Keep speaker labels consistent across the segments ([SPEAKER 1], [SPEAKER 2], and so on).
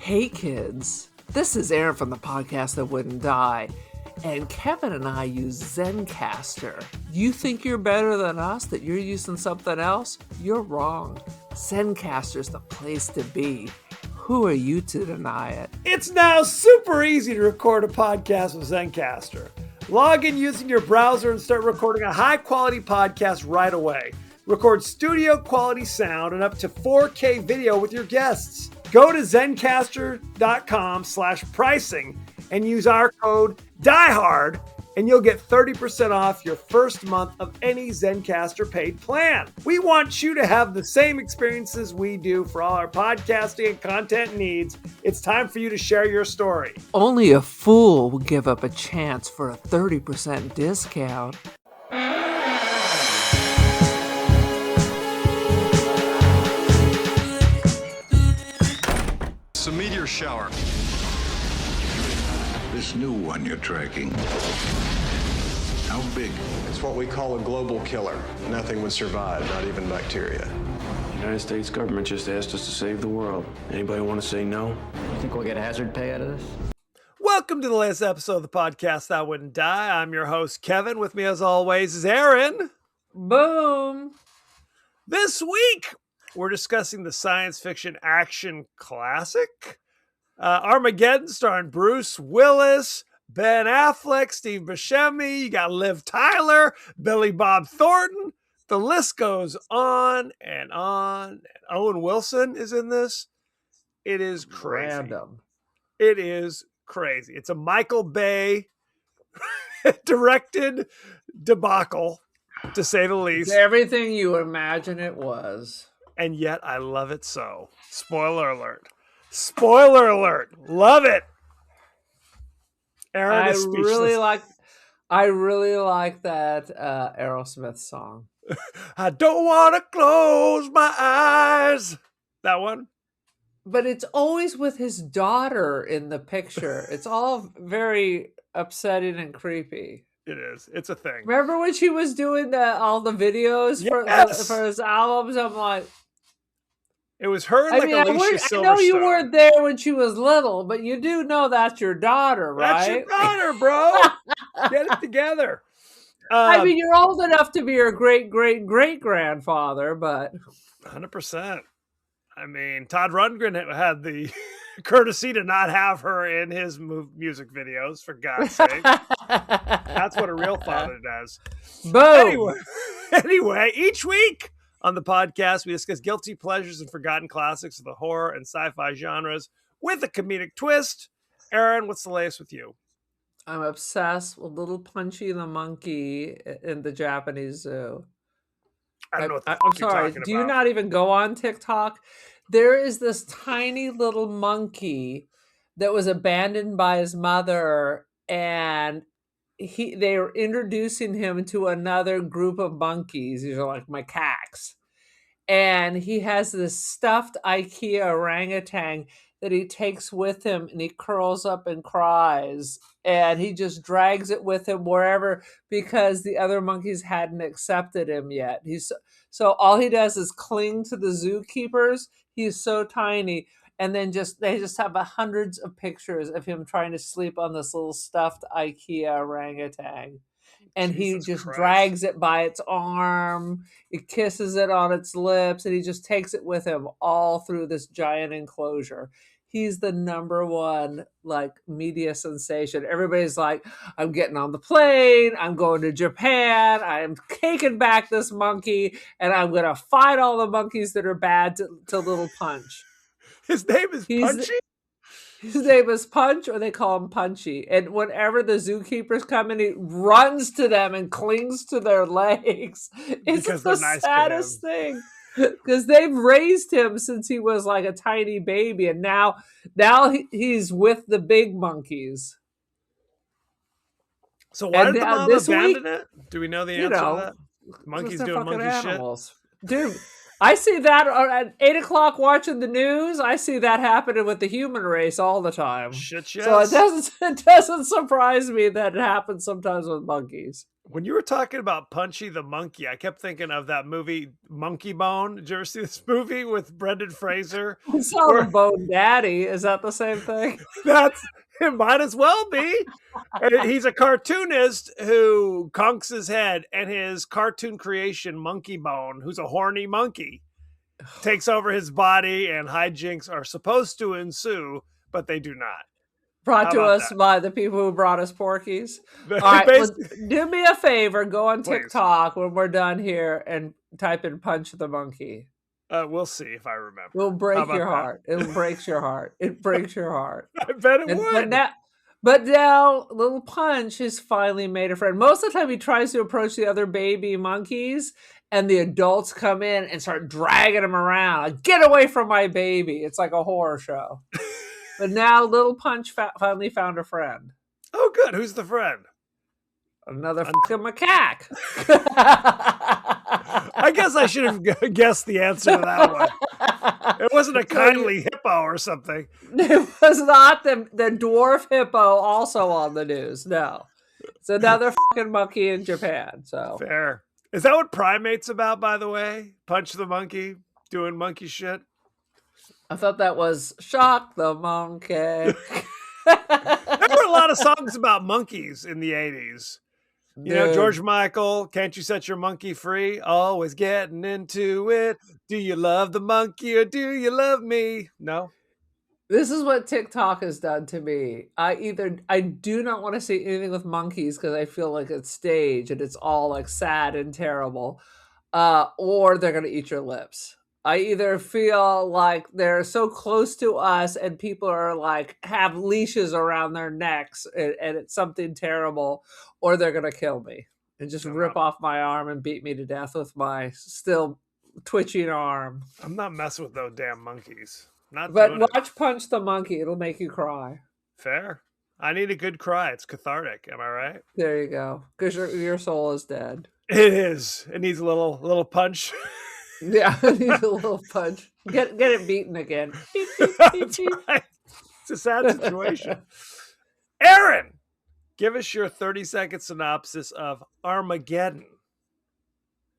[SPEAKER 1] Hey kids, this is Aaron from the podcast that wouldn't die, and Kevin and I use Zencastr. You think you're better than us, that you're using something else? You're wrong. Zencastr's the place to be. Who are you to deny it?
[SPEAKER 2] It's now super easy to record a podcast with Zencastr. Log in using your browser and start recording a high-quality podcast right away. Record studio-quality sound and up to 4K video with your guests. Go to zencastr.com/pricing and use our code DIEHARD and you'll get 30% off your first month of any Zencastr paid plan. We want you to have the same experiences we do for all our podcasting and content needs. It's time for you to share your story.
[SPEAKER 1] Only a fool will give up a chance for a 30% discount.
[SPEAKER 3] It's a meteor shower.
[SPEAKER 4] This new one you're tracking, how big?
[SPEAKER 3] It's what we call a global killer. Nothing would survive, not even bacteria.
[SPEAKER 5] The United States government just asked us to save the world. Anybody want to say no?
[SPEAKER 6] You think we'll get hazard pay out of this?
[SPEAKER 2] Welcome to the latest episode of the podcast That Wouldn't Die. I'm your host, Kevin. With me, as always, is Aaron.
[SPEAKER 1] Boom!
[SPEAKER 2] This week, we're discussing the science fiction action classic, Armageddon, starring Bruce Willis, Ben Affleck, Steve Buscemi. You got Liv Tyler, Billy Bob Thornton. The list goes on and on. And Owen Wilson is in this. It is crazy.
[SPEAKER 1] Random.
[SPEAKER 2] It is crazy. It's a Michael Bay directed debacle, to say the least.
[SPEAKER 1] It's everything you imagine it was.
[SPEAKER 2] And yet I love it so. Spoiler alert. Spoiler alert. Love it. Aaron is speechless.
[SPEAKER 1] I really like that Aerosmith song.
[SPEAKER 2] I don't want to close my eyes. That one?
[SPEAKER 1] But it's always with his daughter in the picture. It's all very upsetting and creepy.
[SPEAKER 2] It is. It's a thing.
[SPEAKER 1] Remember when she was doing all the videos
[SPEAKER 2] Yes.
[SPEAKER 1] for his albums? I'm like,
[SPEAKER 2] It was her and Alicia Silverstone.
[SPEAKER 1] I know you weren't there when she was little, but you do know that's your daughter, right?
[SPEAKER 2] That's your daughter, bro. Get it together.
[SPEAKER 1] I mean, you're old enough to be her great-great-great-grandfather, but
[SPEAKER 2] 100%. I mean, Todd Rundgren had the courtesy to not have her in his music videos, for God's sake. That's what a real father does.
[SPEAKER 1] Boom.
[SPEAKER 2] Anyway, each week on the podcast, we discuss guilty pleasures and forgotten classics of the horror and sci-fi genres with a comedic twist. Aaron, what's the latest with you?
[SPEAKER 1] I'm obsessed with Little Punchy the monkey in the Japanese zoo.
[SPEAKER 2] I don't know what the
[SPEAKER 1] I'm
[SPEAKER 2] fuck you're
[SPEAKER 1] sorry.
[SPEAKER 2] talking
[SPEAKER 1] Do you
[SPEAKER 2] about.
[SPEAKER 1] not even go on TikTok? There is this tiny little monkey that was abandoned by his mother, and they were introducing him to another group of monkeys. These are like macaques. And he has this stuffed IKEA orangutan that he takes with him, and he curls up and cries. And he just drags it with him wherever, because the other monkeys hadn't accepted him yet. So all he does is cling to the zookeepers. He's so tiny. And then they just have hundreds of pictures of him trying to sleep on this little stuffed IKEA orangutan. And
[SPEAKER 2] Jesus
[SPEAKER 1] he just
[SPEAKER 2] Christ.
[SPEAKER 1] drags it by its arm. It kisses it on its lips, and he just takes it with him all through this giant enclosure. He's the number one media sensation. Everybody's like, I'm getting on the plane. I'm going to Japan. I'm taking back this monkey, and I'm going to fight all the monkeys that are bad to Little Punch.
[SPEAKER 2] His name is Punchy?
[SPEAKER 1] His name is Punch, or they call him Punchy. And whenever the zookeepers come in, he runs to them and clings to their legs. It's
[SPEAKER 2] Because
[SPEAKER 1] the
[SPEAKER 2] they're nice to
[SPEAKER 1] saddest thing. Because they've raised him since he was like a tiny baby, and now he's with the big monkeys.
[SPEAKER 2] So why did the mom
[SPEAKER 1] this
[SPEAKER 2] abandon
[SPEAKER 1] week,
[SPEAKER 2] it? Do we know the answer to that? Monkeys
[SPEAKER 1] they're
[SPEAKER 2] doing
[SPEAKER 1] fucking
[SPEAKER 2] monkey
[SPEAKER 1] animals.
[SPEAKER 2] shit?
[SPEAKER 1] Dude, I see that at 8 o'clock watching the news. I see that happening with the human race all the time.
[SPEAKER 2] Shit,
[SPEAKER 1] So
[SPEAKER 2] yes.
[SPEAKER 1] it doesn't surprise me that it happens sometimes with monkeys.
[SPEAKER 2] When you were talking about Punchy the monkey, I kept thinking of that movie Monkey Bone. Did you ever see this movie with Brendan Fraser?
[SPEAKER 1] I saw the Bone Daddy. Is that the same thing?
[SPEAKER 2] It might as well be. He's a cartoonist who conks his head, and his cartoon creation, Monkey Bone, who's a horny monkey, takes over his body, and hijinks are supposed to ensue, but they do not.
[SPEAKER 1] Brought
[SPEAKER 2] How
[SPEAKER 1] to
[SPEAKER 2] about
[SPEAKER 1] us
[SPEAKER 2] that?
[SPEAKER 1] by the people who brought us Porkies.
[SPEAKER 2] They
[SPEAKER 1] All right, well,
[SPEAKER 2] basically-
[SPEAKER 1] do me a favor. Go on
[SPEAKER 2] Please.
[SPEAKER 1] TikTok when we're done here and type in "punch the monkey."
[SPEAKER 2] we'll see if I remember.
[SPEAKER 1] It'll
[SPEAKER 2] How
[SPEAKER 1] break
[SPEAKER 2] about
[SPEAKER 1] your
[SPEAKER 2] that?
[SPEAKER 1] heart. It breaks your heart. It breaks your heart.
[SPEAKER 2] I bet it
[SPEAKER 1] And,
[SPEAKER 2] would.
[SPEAKER 1] but now, little Punch has finally made a friend. Most of the time, he tries to approach the other baby monkeys, and the adults come in and start dragging him around. Like, get away from my baby! It's like a horror show. But now, little Punch finally found a friend.
[SPEAKER 2] Oh, good. Who's the friend?
[SPEAKER 1] Another fucking macaque.
[SPEAKER 2] I guess I should have guessed the answer to that one. It wasn't a kindly hippo or something.
[SPEAKER 1] It was not the dwarf hippo also on the news. No. It's another fucking monkey in Japan. So
[SPEAKER 2] Fair. Is that what Primate's about, by the way? Punch the monkey, doing monkey shit?
[SPEAKER 1] I thought that was Shock the Monkey.
[SPEAKER 2] There were a lot of songs about monkeys in the 80s. You know,
[SPEAKER 1] Dude,
[SPEAKER 2] George Michael, Can't You Set Your Monkey Free? Always getting into it. Do you love the monkey or do you love me? No?
[SPEAKER 1] this is what TikTok has done to me. I do not want to see anything with monkeys because I feel like it's staged and it's all like sad and terrible. Or they're gonna eat your lips. I either feel like they're so close to us and people are like have leashes around their necks and it's something terrible, or they're gonna kill me and just rip off my arm and beat me to death with my still twitching arm.
[SPEAKER 2] I'm not messing with those damn monkeys. Not
[SPEAKER 1] But
[SPEAKER 2] doing it.
[SPEAKER 1] watch Punch the Monkey, it'll make you cry.
[SPEAKER 2] Fair. I need a good cry. It's cathartic. Am I right?
[SPEAKER 1] There you go. Because your soul is dead.
[SPEAKER 2] It is. It needs a little punch.
[SPEAKER 1] Yeah, it needs a little punch. Get it beaten again. Beep, beep, beep,
[SPEAKER 2] That's
[SPEAKER 1] beep.
[SPEAKER 2] right. It's a sad situation. Aaron, give us your 30-second synopsis of Armageddon.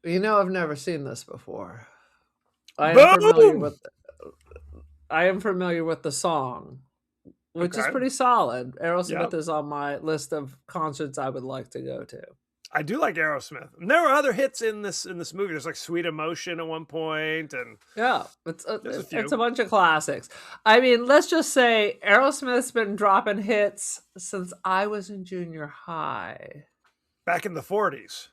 [SPEAKER 1] You know, I've never seen this before. I
[SPEAKER 2] Boom!
[SPEAKER 1] am familiar with the song, which is
[SPEAKER 2] Okay.
[SPEAKER 1] pretty solid. Aerosmith
[SPEAKER 2] Yep.
[SPEAKER 1] is on my list of concerts I would like to go to.
[SPEAKER 2] I do like Aerosmith. And there were other hits in this movie. There's like Sweet Emotion at one point, and
[SPEAKER 1] Yeah, it's
[SPEAKER 2] There's a few.
[SPEAKER 1] it's a bunch of classics. I mean, let's just say Aerosmith's been dropping hits since I was in junior high.
[SPEAKER 2] back in the 40s.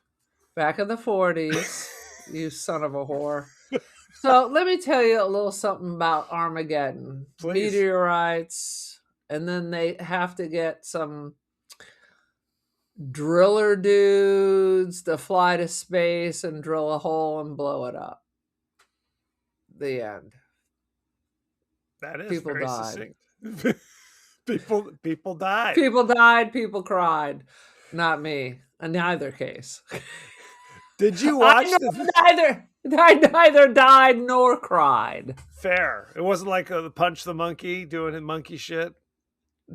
[SPEAKER 1] Back in the 40s, you son of a whore. So let me tell you a little something about Armageddon.
[SPEAKER 2] Please.
[SPEAKER 1] Meteorites, and then they have to get some driller dudes to fly to space and drill a hole and blow it up. The end.
[SPEAKER 2] That is
[SPEAKER 1] People
[SPEAKER 2] very
[SPEAKER 1] died.
[SPEAKER 2] succinct. people died.
[SPEAKER 1] People died, people cried. Not me. In either case.
[SPEAKER 2] Did you watch
[SPEAKER 1] I neither died nor cried.
[SPEAKER 2] Fair? It wasn't like the Punch the Monkey doing his monkey shit.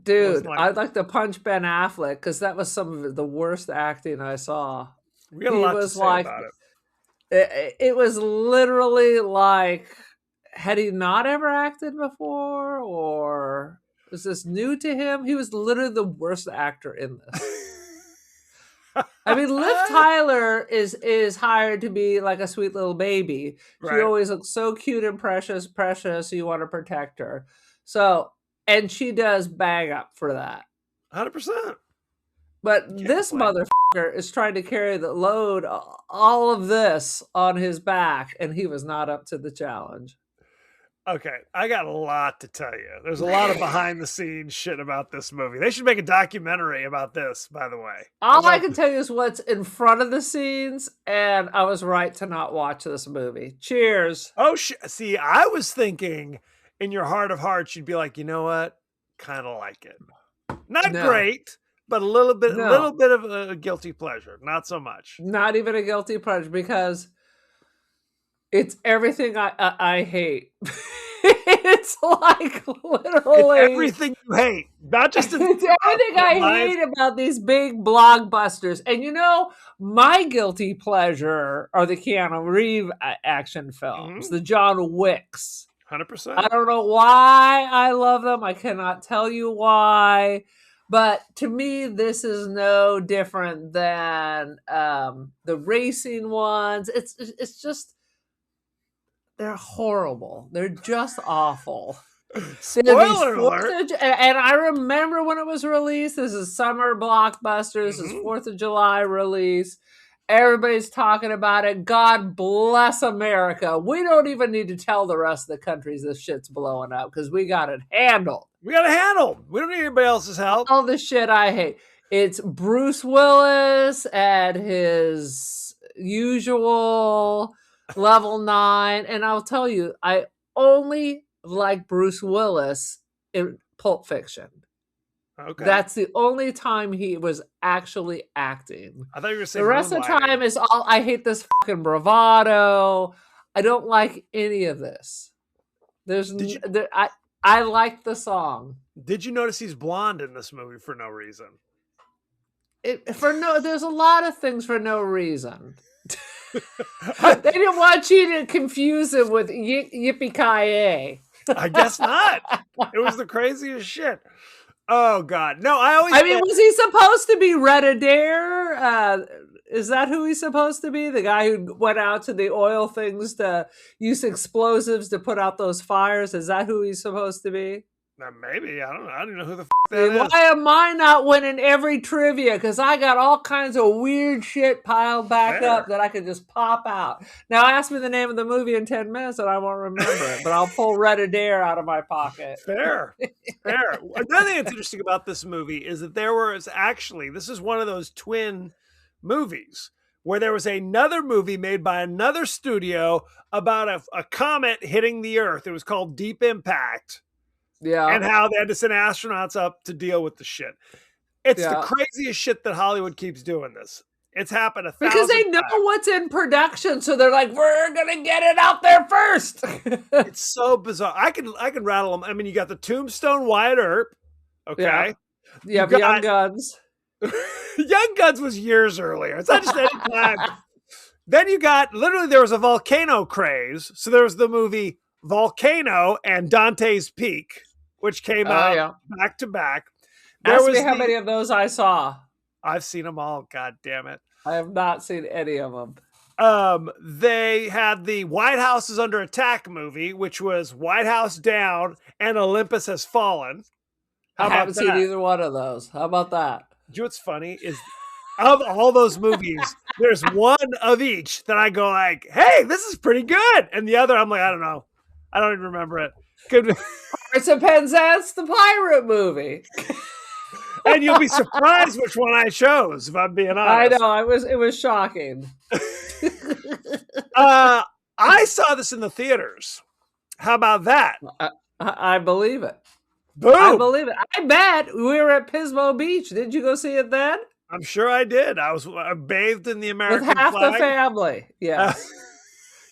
[SPEAKER 1] Dude,
[SPEAKER 2] wasn't like-
[SPEAKER 1] I'd like to punch Ben Affleck because that was some of the worst acting I saw.
[SPEAKER 2] We got a
[SPEAKER 1] He
[SPEAKER 2] lot to
[SPEAKER 1] was
[SPEAKER 2] say
[SPEAKER 1] like-
[SPEAKER 2] about it.
[SPEAKER 1] It was literally like, had he not ever acted before, or was this new to him? He was literally the worst actor in this. I mean, Liv Tyler is hired to be like a sweet little baby. She
[SPEAKER 2] Right.
[SPEAKER 1] always looks so cute and precious. You want to protect her. So, and she does bang up for that.
[SPEAKER 2] 100%.
[SPEAKER 1] But
[SPEAKER 2] Can't
[SPEAKER 1] this
[SPEAKER 2] complain.
[SPEAKER 1] motherfucker is trying to carry the load, all of this on his back, and he was not up to the challenge.
[SPEAKER 2] Okay, I got a lot to tell you. There's a lot of behind the scenes shit about this movie. They should make a documentary about this, by the way.
[SPEAKER 1] All I can tell you is what's in front of the scenes, and I was right to not watch this movie. Cheers.
[SPEAKER 2] Oh, see, I was thinking in your heart of hearts, you'd be like, you know what? Kind of like it. Not
[SPEAKER 1] No.
[SPEAKER 2] great, but a little bit
[SPEAKER 1] No.
[SPEAKER 2] of a guilty pleasure. Not so much.
[SPEAKER 1] Not even a guilty pleasure, because It's everything I hate. It's like
[SPEAKER 2] It's
[SPEAKER 1] literally
[SPEAKER 2] everything you hate, not just in
[SPEAKER 1] it's everything I hate about these big blockbusters. And my guilty pleasure are the Keanu Reeves action films, the John Wicks.
[SPEAKER 2] 100%.
[SPEAKER 1] I don't know why I love them. I cannot tell you why. But to me, this is no different than the racing ones. It's just they're horrible. They're just awful.
[SPEAKER 2] Spoiler alert.
[SPEAKER 1] And I remember when it was released. This is summer blockbusters. This is 4th of July release. Everybody's talking about it. God bless America. We don't even need to tell the rest of the countries this shit's blowing up because we got it handled.
[SPEAKER 2] We got it handled. We don't need anybody else's help.
[SPEAKER 1] All the shit I hate. It's Bruce Willis at his usual level 9. And I'll tell you, I only like Bruce Willis in Pulp Fiction.
[SPEAKER 2] Okay.
[SPEAKER 1] That's the only time he was actually acting.
[SPEAKER 2] I thought you were saying
[SPEAKER 1] the rest of the time is all I hate this fucking bravado. I don't like any of this. I like the song.
[SPEAKER 2] Did you notice he's blonde in this movie for no reason?
[SPEAKER 1] There's a lot of things for no reason. They didn't want you to confuse him with Yippee-ki-yay.
[SPEAKER 2] I guess not. It was the craziest shit. Oh God, no!
[SPEAKER 1] Was he supposed to be Red Adair? Is that who he's supposed to be? The guy who went out to the oil things to use explosives to put out those fires? Is that who he's supposed to be?
[SPEAKER 2] Maybe. I don't know. I don't know who the that is.
[SPEAKER 1] Why am I not winning every trivia? Because I got all kinds of weird shit piled back up that I could just pop out. Now ask me the name of the movie in 10 minutes and I won't remember it, but I'll pull Red Adair out of my pocket.
[SPEAKER 2] Fair. Another thing that's interesting about this movie is that this is one of those twin movies where there was another movie made by another studio about a comet hitting the Earth. It was called Deep Impact.
[SPEAKER 1] Yeah.
[SPEAKER 2] And how they had to send astronauts up to deal with the shit. It's the craziest shit that Hollywood keeps doing this. It's happened 1,000
[SPEAKER 1] because they know what's in production, so they're like, we're gonna get it out there first.
[SPEAKER 2] It's so bizarre. I can rattle them. I mean, you got the Tombstone Wyatt Earp. Okay.
[SPEAKER 1] Yeah, Young Guns.
[SPEAKER 2] Young Guns was years earlier. It's not just any time. Then you got there was a volcano craze. So there was the movie Volcano and Dante's Peak, which came out back to back.
[SPEAKER 1] Ask me how many of those I saw.
[SPEAKER 2] I've seen them all. God damn it.
[SPEAKER 1] I have not seen any of them.
[SPEAKER 2] They had the White House is Under Attack movie, which was White House Down and Olympus Has Fallen.
[SPEAKER 1] I haven't seen either one of those. How about that?
[SPEAKER 2] You know what's funny is of all those movies, there's one of each that I go like, hey, this is pretty good. And the other, I'm like, I don't know. I don't even remember it.
[SPEAKER 1] Pirates of Penzance, the pirate movie.
[SPEAKER 2] And you'll be surprised which one I chose, if I'm being honest.
[SPEAKER 1] I know, it was shocking.
[SPEAKER 2] I saw this in the theaters. How about that?
[SPEAKER 1] I believe it.
[SPEAKER 2] Boom!
[SPEAKER 1] I believe it. I bet we were at Pismo Beach. Did you go see it then?
[SPEAKER 2] I'm sure I did. I was bathed in the American
[SPEAKER 1] with half
[SPEAKER 2] flag.
[SPEAKER 1] The family. Yes.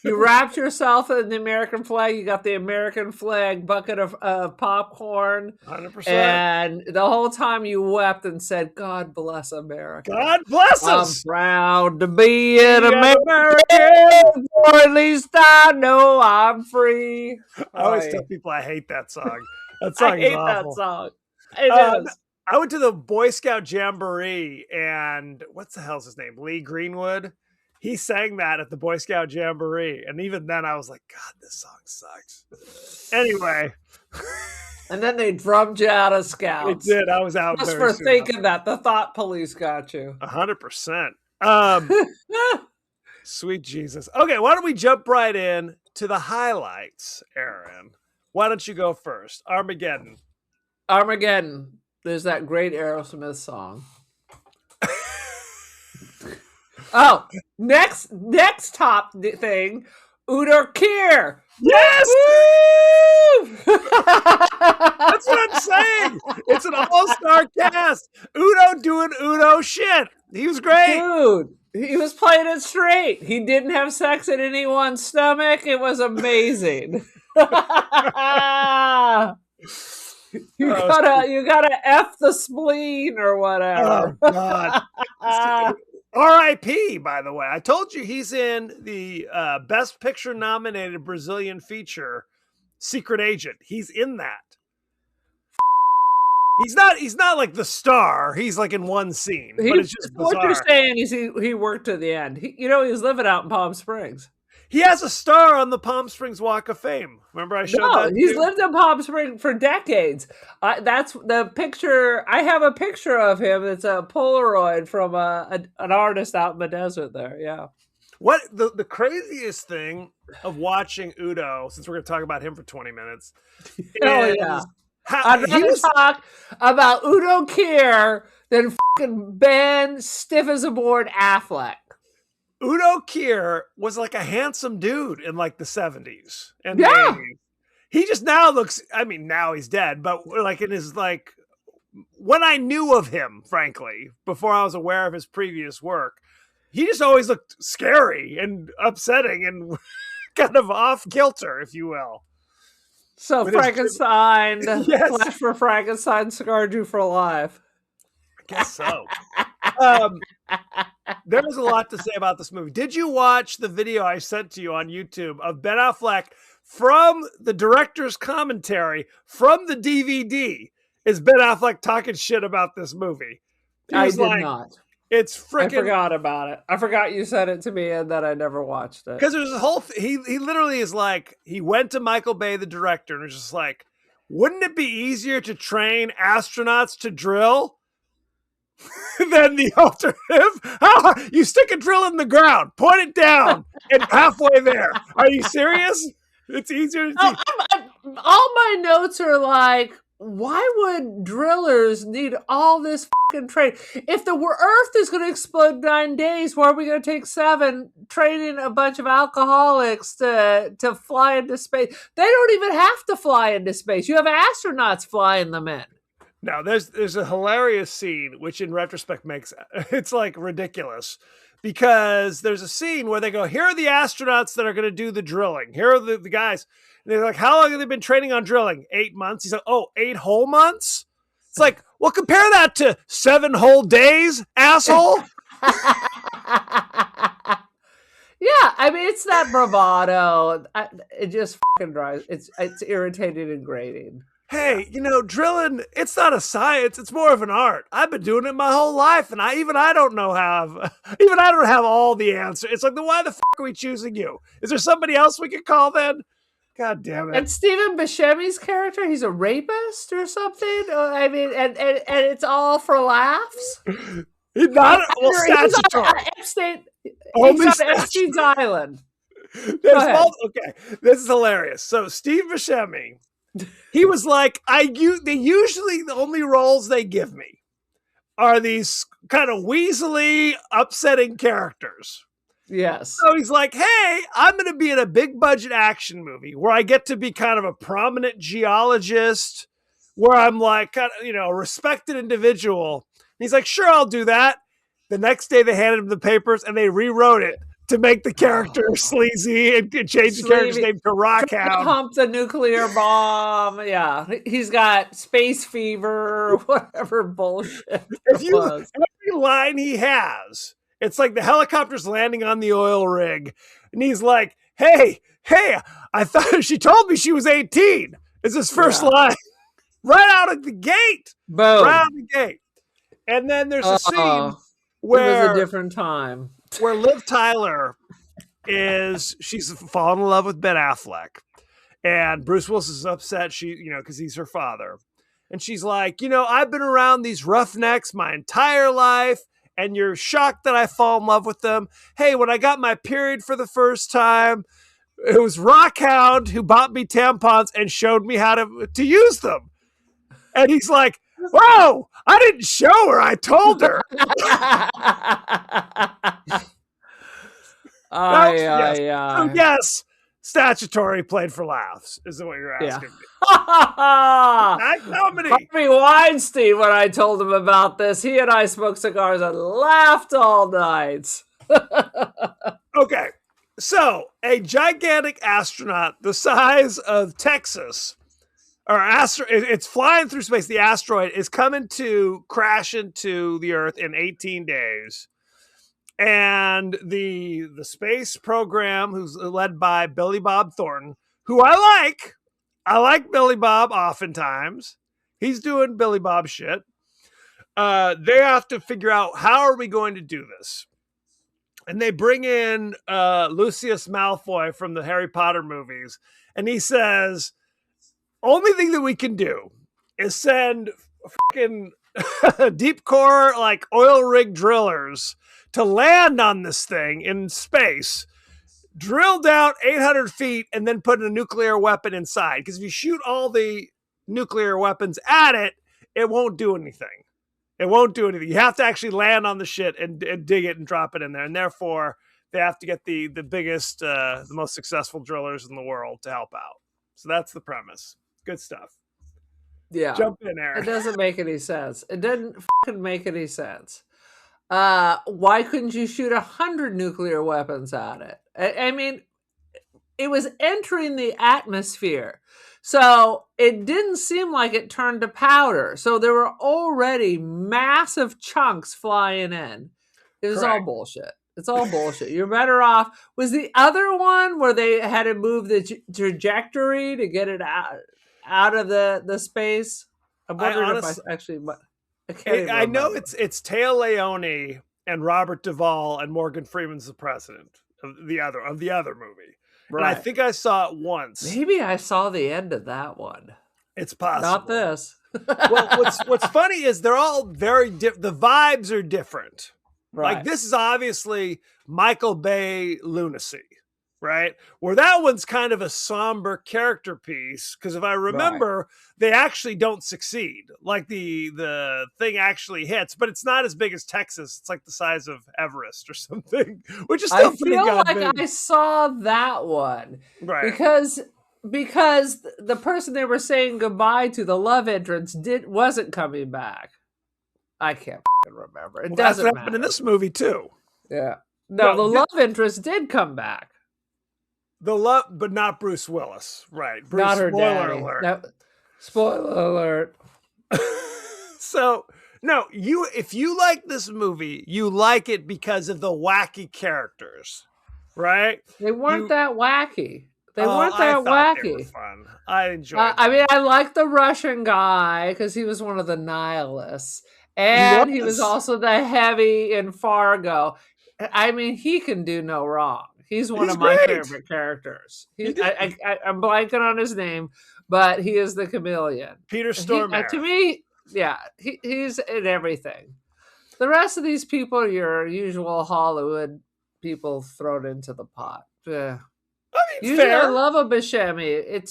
[SPEAKER 1] You wrapped yourself in the American flag. You got the American flag bucket of popcorn.
[SPEAKER 2] 100%.
[SPEAKER 1] And the whole time you wept and said, God bless America.
[SPEAKER 2] God bless us.
[SPEAKER 1] I'm proud to be an American. Or at least I know I'm free.
[SPEAKER 2] I always tell people I hate that song. That song is awful.
[SPEAKER 1] I hate that song. It is.
[SPEAKER 2] I went to the Boy Scout Jamboree, and what's the hell's his name? Lee Greenwood. He sang that at the Boy Scout Jamboree. And even then I was like, God, this song sucks. Anyway.
[SPEAKER 1] And then they drummed you out of Scouts.
[SPEAKER 2] They did. I was out
[SPEAKER 1] just for thinking that. The thought police got you.
[SPEAKER 2] 100%. Sweet Jesus. Okay, why don't we jump right in to the highlights, Aaron? Why don't you go first? Armageddon.
[SPEAKER 1] There's that great Aerosmith song. Oh, next top thing, Udo Kier.
[SPEAKER 2] Yes! That's what I'm saying. It's an all-star cast. Udo doing Udo shit. He was great.
[SPEAKER 1] Dude, He was playing it straight. He didn't have sex in anyone's stomach. It was amazing. You gotta F the spleen or whatever.
[SPEAKER 2] Oh God. R.I.P. By the way, I told you he's in the Best Picture nominated Brazilian feature, Secret Agent. He's in that. He's not like the star. He's like in one scene, but it's just bizarre.
[SPEAKER 1] What you're saying is he worked to the end. He was living out in Palm Springs.
[SPEAKER 2] He has a star on the Palm Springs Walk of Fame. Remember I showed that?
[SPEAKER 1] He's lived in Palm Springs for decades. That's the picture. I have a picture of him. It's a Polaroid from an artist out in the desert there. Yeah.
[SPEAKER 2] What the craziest thing of watching Udo, since we're going to talk about him for 20 minutes, is
[SPEAKER 1] I'd rather talk about Udo Kier than fucking Ben stiff as a board Affleck.
[SPEAKER 2] Udo Kier was like a handsome dude in like the 70s and
[SPEAKER 1] yeah.
[SPEAKER 2] the 80s. He just now looks, I mean, now he's dead, but like in his like, when I knew of him, frankly, before I was aware of his previous work, he just always looked scary and upsetting and kind of off kilter, if you will.
[SPEAKER 1] So
[SPEAKER 2] with
[SPEAKER 1] Frankenstein,
[SPEAKER 2] yes.
[SPEAKER 1] Flash for Frankenstein scarred you for life.
[SPEAKER 2] I guess so. There was a lot to say about this movie. Did you watch the video I sent to you on YouTube of Ben Affleck from the director's commentary from the DVD? Is Ben Affleck talking shit about this movie?
[SPEAKER 1] I did not.
[SPEAKER 2] It's freaking.
[SPEAKER 1] I forgot about it. I forgot you sent it to me and that I never watched it.
[SPEAKER 2] Because there's a whole. He literally is like, he went to Michael Bay, the director, and was just like, wouldn't it be easier to train astronauts to drill than the alternative? You stick a drill in the ground, point it down, and halfway there. Are you serious? It's easier to teach.
[SPEAKER 1] All my notes are like, why would drillers need all this fucking training? If the Earth is going to explode in 9 days, why are we going to take 7 training a bunch of alcoholics to fly into space? They don't even have to fly into space. You have astronauts flying them in.
[SPEAKER 2] Now, there's a hilarious scene, which in retrospect makes it's like ridiculous, because there's a scene where they go, here are the astronauts that are going to do the drilling. Here are the guys. And they're like, how long have they been training on drilling? 8 months. He's like, 8 whole months? It's like, well, compare that to 7 whole days, asshole.
[SPEAKER 1] Yeah, I mean, it's that bravado. It just fucking drives. It's irritating and grating.
[SPEAKER 2] Hey, drilling, it's not a science. It's more of an art. I've been doing it my whole life, and I don't have all the answers. It's like, then why the fuck are we choosing you? Is there somebody else we could call then? God damn it.
[SPEAKER 1] And Stephen Buscemi's character, he's a rapist or something? I mean, and it's all for laughs?
[SPEAKER 2] He's not statutory.
[SPEAKER 1] He's on Epstein's Island.
[SPEAKER 2] Okay, this is hilarious. So Steve Buscemi, he was like, they usually, the only roles they give me are these kind of weaselly, upsetting characters.
[SPEAKER 1] Yes.
[SPEAKER 2] So he's like, hey, I'm going to be in a big budget action movie where I get to be kind of a prominent geologist, where I'm like, kind of, a respected individual. And he's like, sure, I'll do that. The next day they handed him the papers and they rewrote it to make the character sleazy and change the character's name to Rockhound.
[SPEAKER 1] Pump the nuclear bomb. Yeah. He's got space fever, whatever bullshit.
[SPEAKER 2] Every line he has, it's like the helicopter's landing on the oil rig. And he's like, hey, I thought she told me she was 18. Is his first line. Right out of the gate.
[SPEAKER 1] Boom.
[SPEAKER 2] Right out of the gate. And then there's a scene where
[SPEAKER 1] it was a different time.
[SPEAKER 2] Where Liv Tyler she's fallen in love with Ben Affleck. And Bruce Willis is upset, because he's her father. And she's like, I've been around these roughnecks my entire life, and you're shocked that I fall in love with them. Hey, when I got my period for the first time, it was Rockhound who bought me tampons and showed me how to use them. And he's like, whoa, I didn't show her, I told her. Yes, statutory played for laughs is what you're asking me. Comedy.
[SPEAKER 1] Harvey Weinstein, when I told him about this, he and I smoked cigars and laughed all night.
[SPEAKER 2] Okay. So, a gigantic astronaut the size of Texas, it's flying through space. The asteroid is coming to crash into the Earth in 18 days. And the space program, who's led by Billy Bob Thornton, who I like Billy Bob oftentimes. He's doing Billy Bob shit. They have to figure out, how are we going to do this? And they bring in Lucius Malfoy from the Harry Potter movies. And he says, only thing that we can do is send fucking deep core, like oil rig drillers to land on this thing in space, drill down 800 feet, and then put a nuclear weapon inside. Because if you shoot all the nuclear weapons at it, it won't do anything. It won't do anything. You have to actually land on the shit and dig it and drop it in there. And therefore, they have to get the biggest, the most successful drillers in the world to help out. So that's the premise. Good stuff.
[SPEAKER 1] Yeah.
[SPEAKER 2] Jump in there.
[SPEAKER 1] It doesn't make any sense. It didn't fucking make any sense. Why couldn't you shoot 100 nuclear weapons at it? I mean, it was entering the atmosphere. So it didn't seem like it turned to powder. So there were already massive chunks flying in. It was all bullshit. It's all bullshit. You're better off. Was the other one where they had to move the trajectory to get it out of the space? I'm wondering if I actually...
[SPEAKER 2] I know it's Taya Leone and Robert Duvall and Morgan Freeman's the president of the other movie. Right. And I think I saw it once.
[SPEAKER 1] Maybe I saw the end of that one.
[SPEAKER 2] It's possible.
[SPEAKER 1] Not this.
[SPEAKER 2] Well, what's funny is they're all very different. The vibes are different. Right. Like, this is obviously Michael Bay lunacy, right? Where that one's kind of a somber character piece, because if I remember, they actually don't succeed. Like, the thing actually hits, but it's not as big as Texas. It's like the size of Everest or something, which is still pretty goddamn big. I feel like
[SPEAKER 1] I saw that one.
[SPEAKER 2] Right.
[SPEAKER 1] Because the person they were saying goodbye to, the love entrance, wasn't coming back. I can't remember. It doesn't matter. That happened
[SPEAKER 2] in this movie too.
[SPEAKER 1] Yeah. No, the love interest did come back.
[SPEAKER 2] But not Bruce Willis, right? Bruce,
[SPEAKER 1] not her
[SPEAKER 2] spoiler
[SPEAKER 1] daddy.
[SPEAKER 2] alert.
[SPEAKER 1] No, spoiler alert.
[SPEAKER 2] So no, if you like this movie, you like it because of the wacky characters, right?
[SPEAKER 1] They weren't that wacky. They weren't that wacky.
[SPEAKER 2] They were fun. I enjoyed them.
[SPEAKER 1] I mean, I liked the Russian guy because he was one of the nihilists. And he was also the heavy in Fargo. I mean, he can do no wrong. He's one of my favorite characters. I'm blanking on his name, but he is the chameleon.
[SPEAKER 2] Peter Stormare.
[SPEAKER 1] To me, yeah, he's in everything. The rest of these people are your usual Hollywood people thrown into the pot. I mean, usually fair. I love a Buscemi. It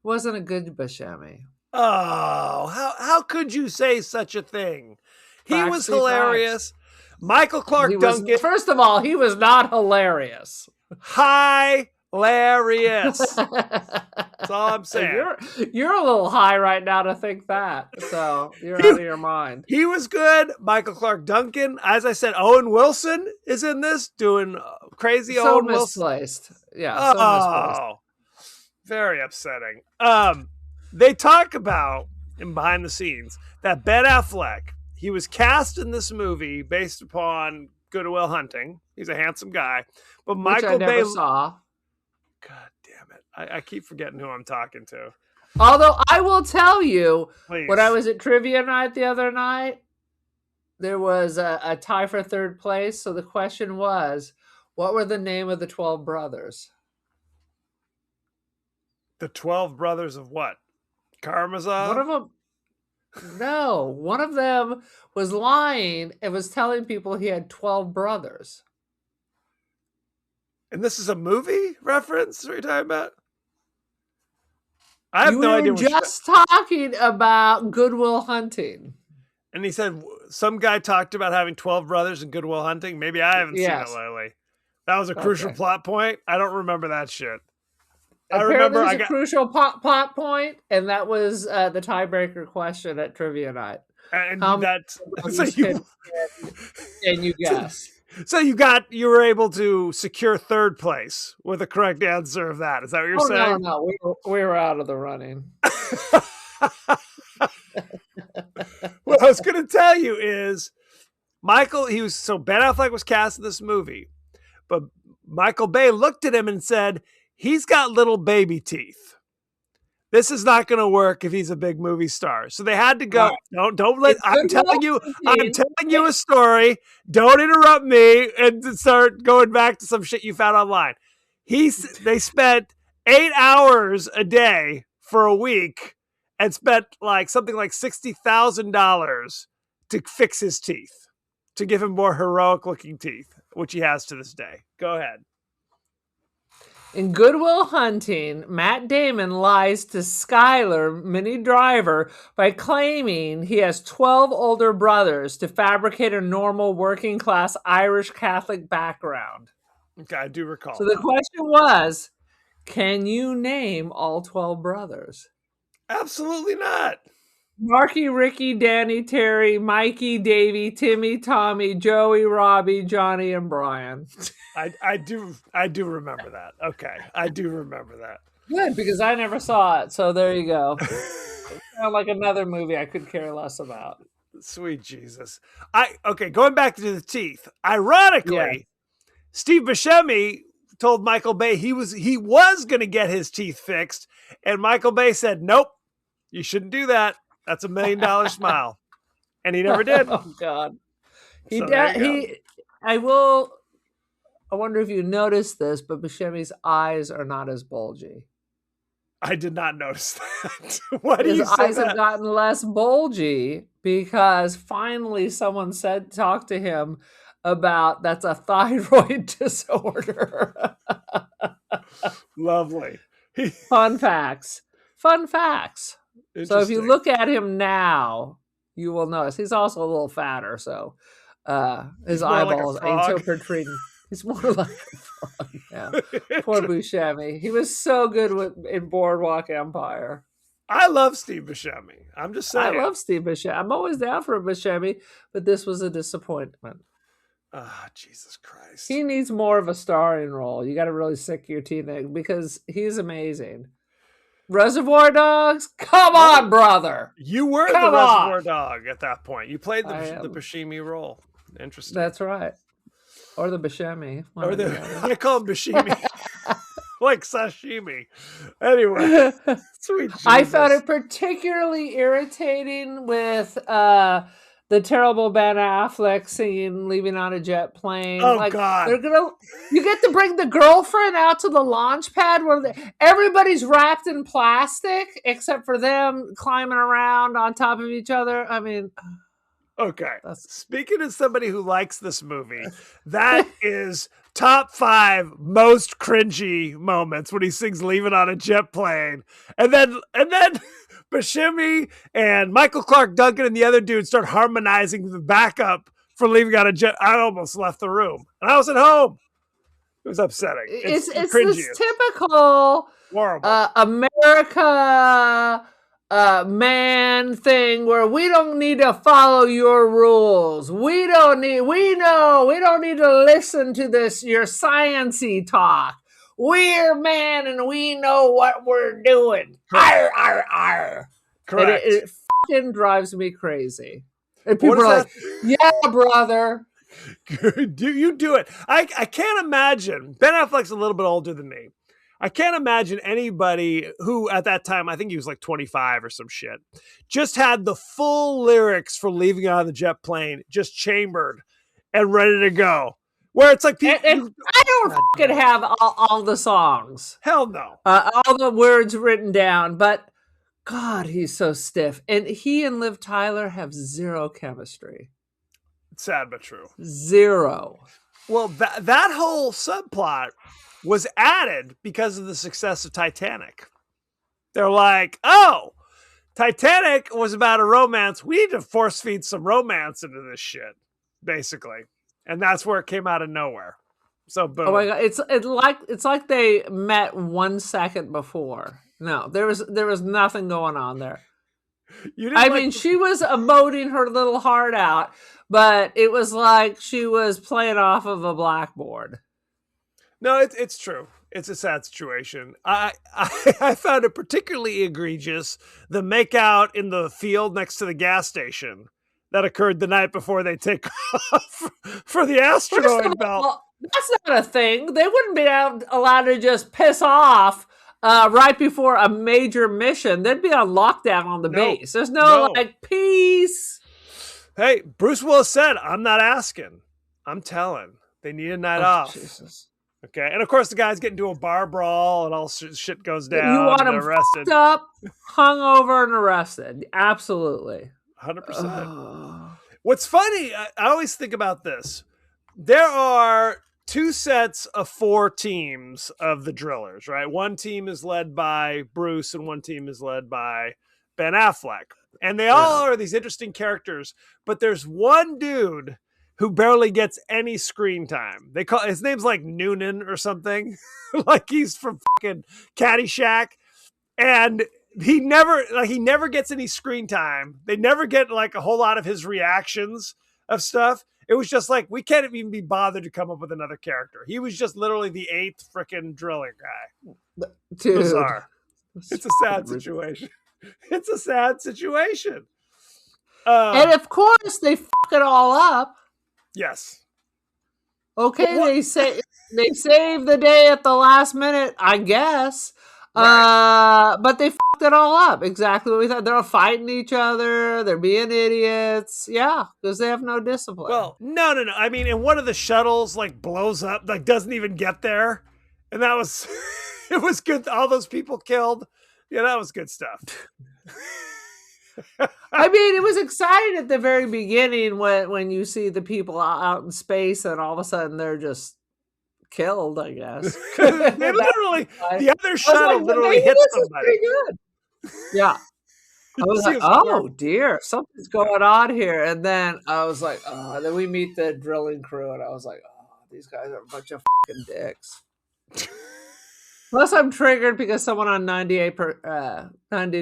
[SPEAKER 1] wasn't a good Buscemi.
[SPEAKER 2] Oh, how could you say such a thing? He was hilarious. Michael Clark Duncan.
[SPEAKER 1] First of all, he was not hilarious.
[SPEAKER 2] Hilarious. That's all I'm saying.
[SPEAKER 1] You're a little high right now to think that. So you're out of your mind.
[SPEAKER 2] He was good. Michael Clark Duncan. As I said, Owen Wilson is in this doing crazy Owen
[SPEAKER 1] misplaced.
[SPEAKER 2] Wilson.
[SPEAKER 1] Yeah, misplaced.
[SPEAKER 2] Very upsetting. They talk about, in behind the scenes, that Ben Affleck, he was cast in this movie based upon Good Will Hunting. He's a handsome guy. But Michael Bay...
[SPEAKER 1] I never saw.
[SPEAKER 2] God damn it. I keep forgetting who I'm talking to.
[SPEAKER 1] Although I will tell you,
[SPEAKER 2] Please.
[SPEAKER 1] When I was at trivia night the other night, there was a tie for third place. So the question was, what were the name of the 12 brothers?
[SPEAKER 2] The 12 brothers of what? Karamazov?
[SPEAKER 1] One of them, no, one of them was lying and was telling people he had 12 brothers.
[SPEAKER 2] And this is a movie reference? What are you talking about? I have no idea.
[SPEAKER 1] We were just talking about Good Will Hunting.
[SPEAKER 2] And he said some guy talked about having 12 brothers in Good Will Hunting. Maybe I haven't seen it lately. That was a crucial plot point. I don't remember that shit.
[SPEAKER 1] Apparently it was a crucial plot point, and that was the tiebreaker question at trivia night.
[SPEAKER 2] And
[SPEAKER 1] and you guess.
[SPEAKER 2] So you were able to secure third place with the correct answer of that. Is that what you're
[SPEAKER 1] Oh
[SPEAKER 2] saying?
[SPEAKER 1] no, we were out of the running.
[SPEAKER 2] What I was going to tell you is Ben Affleck was cast in this movie, but Michael Bay looked at him and said, he's got little baby teeth. This is not going to work if he's a big movie star. So they had to go. Don't let. I'm telling you a story. Don't interrupt me and start going back to some shit you found online. They spent 8 hours a day for a week and spent something like $60,000 to fix his teeth, to give him more heroic looking teeth, which he has to this day. Go ahead.
[SPEAKER 1] In Good Will Hunting, Matt Damon lies to Skyler, Minnie Driver, by claiming he has 12 older brothers to fabricate a normal working class Irish Catholic background.
[SPEAKER 2] Okay, I do recall.
[SPEAKER 1] So the question was, can you name all 12 brothers?
[SPEAKER 2] Absolutely not.
[SPEAKER 1] Marky, Ricky, Danny, Terry, Mikey, Davey, Timmy, Tommy, Joey, Robbie, Johnny, and Brian.
[SPEAKER 2] I do remember that. Okay, I do remember that.
[SPEAKER 1] Good, because I never saw it. So there you go. Sound like another movie I could care less about.
[SPEAKER 2] Sweet Jesus. Going back to the teeth. Ironically, Steve Buscemi told Michael Bay he was going to get his teeth fixed, and Michael Bay said, "Nope, you shouldn't do that. That's $1 million smile," and he never did.
[SPEAKER 1] Oh God, I wonder if you noticed this, but Buscemi's eyes are not as bulgy.
[SPEAKER 2] I did not notice that. Why do you say
[SPEAKER 1] His eyes
[SPEAKER 2] that?
[SPEAKER 1] have gotten less bulgy because finally someone talked to him about that's a thyroid disorder.
[SPEAKER 2] Lovely.
[SPEAKER 1] Fun facts. So if you look at him now, you will notice he's also a little fatter. So his eyeballs ain't so protruding. He's more like a frog. Yeah. Poor Buscemi. He was so good in Boardwalk Empire.
[SPEAKER 2] I love Steve Buscemi. I'm just saying.
[SPEAKER 1] I love Steve Buscemi. I'm always down for a Buscemi, but this was a disappointment.
[SPEAKER 2] Ah, Jesus Christ.
[SPEAKER 1] He needs more of a starring role. You got to really sink your teeth in because he's amazing. Reservoir Dogs? Come on, brother.
[SPEAKER 2] You were the Reservoir Dog at that point. You played the Buscemi role. Interesting.
[SPEAKER 1] That's right. Or the Buscemi.
[SPEAKER 2] I call him Buscemi. Like sashimi. Anyway. Sweet Jesus.
[SPEAKER 1] I found it particularly irritating with the terrible Ben Affleck scene leaving on a jet plane.
[SPEAKER 2] Oh God!
[SPEAKER 1] You get to bring the girlfriend out to the launch pad where everybody's wrapped in plastic except for them climbing around on top of each other. I mean,
[SPEAKER 2] okay. Speaking as somebody who likes this movie, that is top 5 most cringy moments when he sings "Leaving on a Jet Plane," and then Buscemi and Michael Clark Duncan and the other dude start harmonizing the backup for "Leaving on a Jet." I almost left the room, and I was at home. It was upsetting.
[SPEAKER 1] It's this typical America man thing where we don't need to follow your rules. We don't need to listen to your science-y talk. We're man and we know what we're doing. Arr, arr, arr.
[SPEAKER 2] Correct.
[SPEAKER 1] It fucking drives me crazy. And people are like, yeah, brother.
[SPEAKER 2] You do it. I can't imagine. Ben Affleck's a little bit older than me. I can't imagine anybody who at that time, I think he was like 25 or some shit, just had the full lyrics for "Leaving on the Jet Plane" just chambered and ready to go. Where it's like people,
[SPEAKER 1] and I don't fucking have all the songs.
[SPEAKER 2] Hell no.
[SPEAKER 1] All the words written down, but God, he's so stiff. And he and Liv Tyler have zero chemistry.
[SPEAKER 2] It's sad but true.
[SPEAKER 1] Zero.
[SPEAKER 2] Well, that whole subplot was added because of the success of Titanic. They're like, oh, Titanic was about a romance. We need to force feed some romance into this shit, basically. And that's where it came out of nowhere. So boom.
[SPEAKER 1] Oh my God. It's like they met 1 second before. No, there was nothing going on there.
[SPEAKER 2] You didn't
[SPEAKER 1] I
[SPEAKER 2] like
[SPEAKER 1] mean, she was emoting her little heart out, but it was like she was playing off of a blackboard.
[SPEAKER 2] No, it's true. It's a sad situation. I found it particularly egregious the makeout in the field next to the gas station that occurred the night before they take off for the
[SPEAKER 1] First of
[SPEAKER 2] asteroid belt.
[SPEAKER 1] all, that's not a thing. They wouldn't be allowed to just piss off right before a major mission. They'd be on lockdown on the
[SPEAKER 2] No,
[SPEAKER 1] base. There's no
[SPEAKER 2] no.
[SPEAKER 1] like peace.
[SPEAKER 2] Hey, Bruce Willis said, "I'm not asking. I'm telling." They need a night off.
[SPEAKER 1] Jesus.
[SPEAKER 2] Okay, and of course the guys get into a bar brawl and all shit goes down.
[SPEAKER 1] You want
[SPEAKER 2] and
[SPEAKER 1] them
[SPEAKER 2] they're arrested.
[SPEAKER 1] fucked up, hungover, and arrested. Absolutely.
[SPEAKER 2] 100%. What's funny, I always think about this. There are two sets of 4 teams of the drillers, right? One team is led by Bruce and one team is led by Ben Affleck. And they all are these interesting characters, but there's one dude who barely gets any screen time. They call his name's like Noonan or something. Like he's from fucking Caddyshack. And he never gets any screen time. They never get like a whole lot of his reactions of stuff. It was just like, we can't even be bothered to come up with another character. He was just literally the 8th freaking drilling guy.
[SPEAKER 1] Dude.
[SPEAKER 2] Bizarre. It's a sad situation. It's a sad situation.
[SPEAKER 1] And of course, they fuck it all up.
[SPEAKER 2] Yes.
[SPEAKER 1] Okay, they save the day at the last minute, I guess. Right. But they fucked it all up. Exactly what we thought. They're all fighting each other. They're being idiots. Yeah, because they have no discipline.
[SPEAKER 2] Well, no. I mean, and one of the shuttles like blows up, like doesn't even get there. And that was, it was good. All those people killed. Yeah, that was good stuff.
[SPEAKER 1] I mean, it was exciting at the very beginning when you see the people out in space and all of a sudden they're just killed, I guess.
[SPEAKER 2] They literally, the other shuttle literally hit somebody.
[SPEAKER 1] Pretty good. Yeah. I was like, oh dear, something's going on here. And then I was like, then we meet the drilling crew and I was like, oh, these guys are a bunch of fucking dicks. Plus, I'm triggered because someone on 90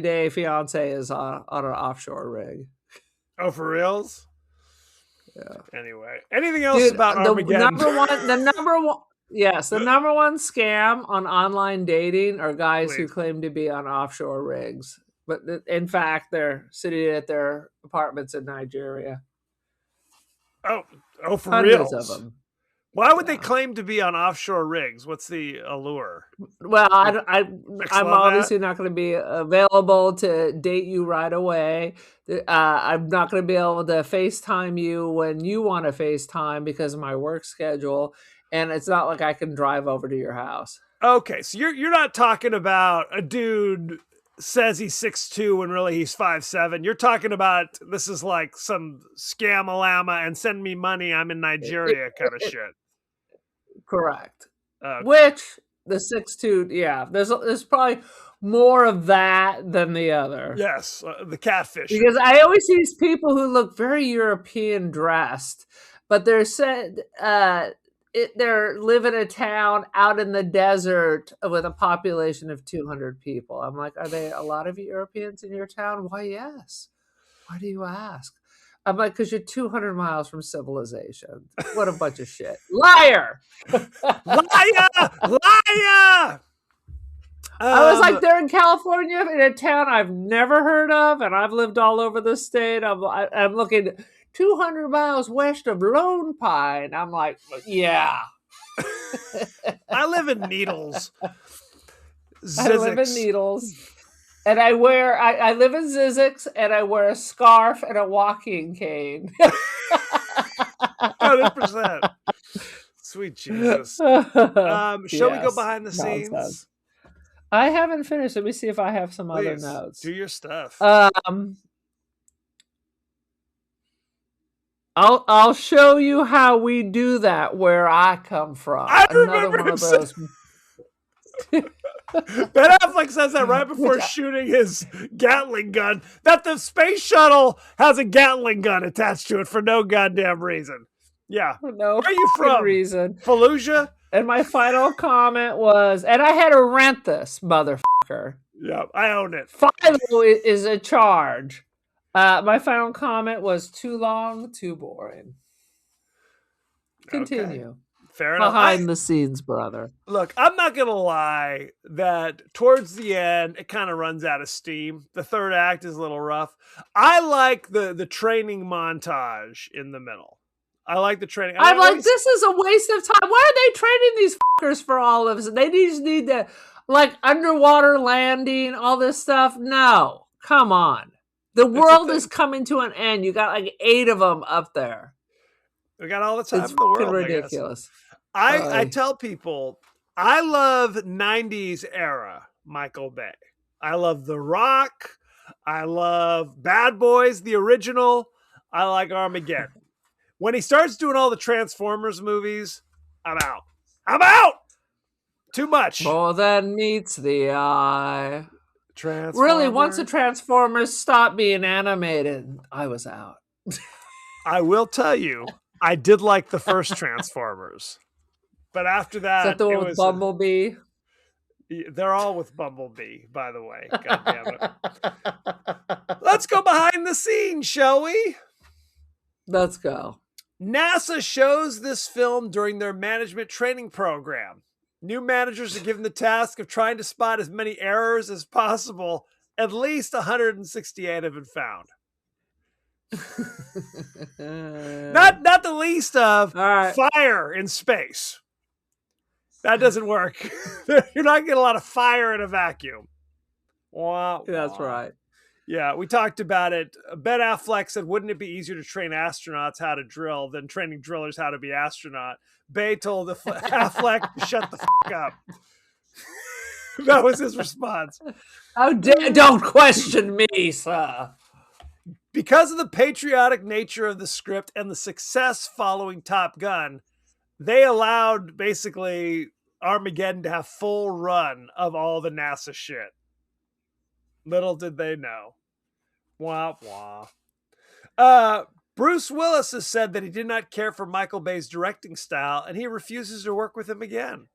[SPEAKER 1] Day Fiance is on an offshore rig.
[SPEAKER 2] Oh, for reals?
[SPEAKER 1] Yeah.
[SPEAKER 2] Anyway, anything else about Armageddon?
[SPEAKER 1] The number one scam on online dating are guys who claim to be on offshore rigs, but in fact, they're sitting at their apartments in Nigeria.
[SPEAKER 2] Oh, for
[SPEAKER 1] Hundreds
[SPEAKER 2] reals?
[SPEAKER 1] of them.
[SPEAKER 2] Why would they claim to be on offshore rigs? What's the allure?
[SPEAKER 1] Well, I'm obviously not going to be available to date you right away. I'm not going to be able to FaceTime you when you want to FaceTime because of my work schedule. And it's not like I can drive over to your house.
[SPEAKER 2] Okay, so you're not talking about a dude says he's 6'2" when really he's 5'7". You're talking about this is like some scam-a-lama and send me money, I'm in Nigeria kind of shit.
[SPEAKER 1] Correct.
[SPEAKER 2] Okay.
[SPEAKER 1] Which the 6'2", yeah, there's probably more of that than the other.
[SPEAKER 2] Yes, the catfish.
[SPEAKER 1] Because I always see these people who look very European dressed, but they're said they're live in a town out in the desert with a population of 200 people. I'm like, are there a lot of Europeans in your town? Why, yes. Why do you ask? I'm like, because you're 200 miles from civilization. What a bunch of shit. Liar!
[SPEAKER 2] Liar!
[SPEAKER 1] I was like, they're in California in a town I've never heard of, and I've lived all over the state. I'm looking 200 miles west of Lone Pine. I'm like, yeah.
[SPEAKER 2] I live in Needles.
[SPEAKER 1] I live in Needles. And I live in Zizix, and I wear a scarf and a walking cane.
[SPEAKER 2] 100%. Sweet Jesus. Shall we go behind the scenes?
[SPEAKER 1] I haven't finished. Let me see if I have some other
[SPEAKER 2] Please,
[SPEAKER 1] notes.
[SPEAKER 2] do your stuff.
[SPEAKER 1] I'll show you how we do that where I come from.
[SPEAKER 2] Another one of those. Ben Affleck says that right before shooting his Gatling gun, that the space shuttle has a Gatling gun attached to it for no goddamn reason. Yeah.
[SPEAKER 1] No
[SPEAKER 2] Where are you from?
[SPEAKER 1] Reason.
[SPEAKER 2] Fallujah?
[SPEAKER 1] And my final comment was, and I had to rent this, motherfucker.
[SPEAKER 2] Yeah, I own it.
[SPEAKER 1] Philo is a charge. My final comment was too long, too boring.
[SPEAKER 2] Okay,
[SPEAKER 1] Continue.
[SPEAKER 2] fair enough.
[SPEAKER 1] Behind the scenes, brother.
[SPEAKER 2] Look, I'm not gonna lie that towards the end it kind of runs out of steam. The third act is a little rough. I like the training montage in the middle. I like the training.
[SPEAKER 1] I'm like, this is a waste of time. Why are they training these fuckers for all of this? They just need to, like, underwater landing, all this stuff. No, come on. The world is coming to an end. You got like 8 of them up there.
[SPEAKER 2] We got all the time
[SPEAKER 1] It's
[SPEAKER 2] in the
[SPEAKER 1] fucking
[SPEAKER 2] world.
[SPEAKER 1] ridiculous.
[SPEAKER 2] I tell people I love 90s era Michael Bay. I love The Rock. I love Bad Boys, the original. I like Armageddon. When he starts doing all the Transformers movies, I'm out. I'm out. Too much.
[SPEAKER 1] More than meets the eye.
[SPEAKER 2] Transformers.
[SPEAKER 1] Really, once the Transformers stopped being animated, I was out.
[SPEAKER 2] I will tell you, I did like the first Transformers. But after that,
[SPEAKER 1] Is that the one with Bumblebee?
[SPEAKER 2] They're all with Bumblebee, by the way. God damn it. Let's go behind the scenes, shall we?
[SPEAKER 1] Let's go.
[SPEAKER 2] NASA shows this film during their management training program. New managers are given the task of trying to spot as many errors as possible. At least 168 have been found. Not the least of fire in space. That doesn't work. You're not getting a lot of fire in a vacuum. Wah, wah.
[SPEAKER 1] That's right.
[SPEAKER 2] Yeah, we talked about it. Ben Affleck said, wouldn't it be easier to train astronauts how to drill than training drillers how to be astronaut? Bay told Affleck to shut the fuck up. That was his response.
[SPEAKER 1] Don't question me, sir.
[SPEAKER 2] Because of the patriotic nature of the script and the success following Top Gun, they allowed basically Armageddon to have full run of all the NASA shit. Little did they know. Wah, wah. Bruce Willis has said that he did not care for Michael Bay's directing style and he refuses to work with him again.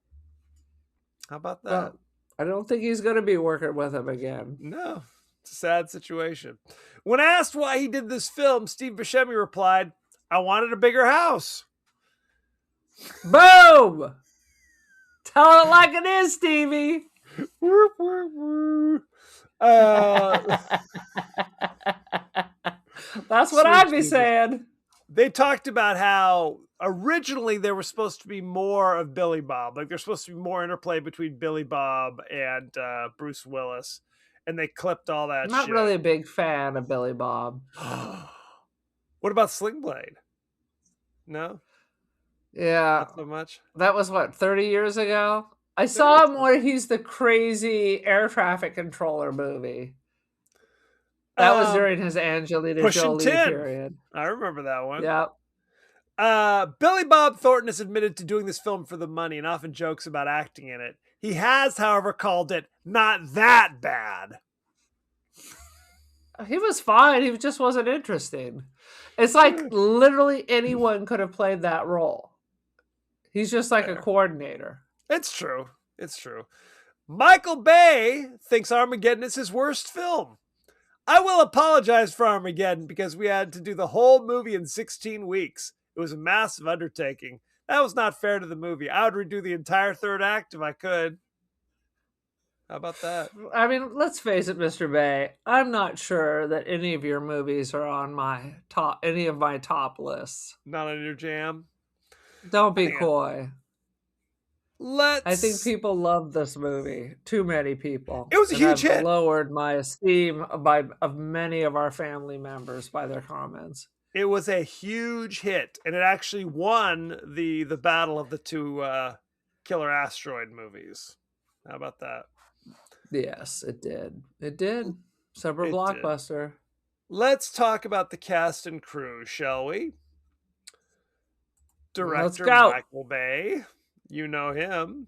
[SPEAKER 2] How about that?
[SPEAKER 1] Well, I don't think he's going to be working with him again.
[SPEAKER 2] No, it's a sad situation. When asked why he did this film, Steve Buscemi replied, I wanted a bigger house.
[SPEAKER 1] Boom! Tell it like it is, Stevie. That's what I'd be saying.
[SPEAKER 2] They talked about how originally there was supposed to be more of Billy Bob. Like there's supposed to be more interplay between Billy Bob and Bruce Willis. And they clipped all that
[SPEAKER 1] Not
[SPEAKER 2] shit.
[SPEAKER 1] really a big fan of Billy Bob.
[SPEAKER 2] What about Sling Blade? No?
[SPEAKER 1] Yeah.
[SPEAKER 2] Not so much?
[SPEAKER 1] That was what, 30 years ago? I saw him where he's the crazy air traffic controller movie. That was during his Angelina Jolie period.
[SPEAKER 2] I remember that one.
[SPEAKER 1] Yep.
[SPEAKER 2] Billy Bob Thornton has admitted to doing this film for the money and often jokes about acting in it. He has, however, called it not that bad.
[SPEAKER 1] He was fine. He just wasn't interesting. It's like literally anyone could have played that role. He's just like a coordinator.
[SPEAKER 2] It's true. It's true. Michael Bay thinks Armageddon is his worst film. I will apologize for Armageddon because we had to do the whole movie in 16 weeks. It was a massive undertaking. That was not fair to the movie. I would redo the entire third act if I could. How about that?
[SPEAKER 1] I mean, let's face it, Mr. Bay. I'm not sure that any of your movies are on any of my top lists.
[SPEAKER 2] Not on your jam?
[SPEAKER 1] Don't be coy.
[SPEAKER 2] I
[SPEAKER 1] think people love this movie. Too many people.
[SPEAKER 2] It was a huge hit.
[SPEAKER 1] Lowered my esteem of many of our family members by their comments.
[SPEAKER 2] It was a huge hit, and it actually won the battle of the two killer asteroid movies. How about that?
[SPEAKER 1] Yes, it did. It did. Super blockbuster.
[SPEAKER 2] Let's talk about the cast and crew, shall we? Director Michael Bay. You know him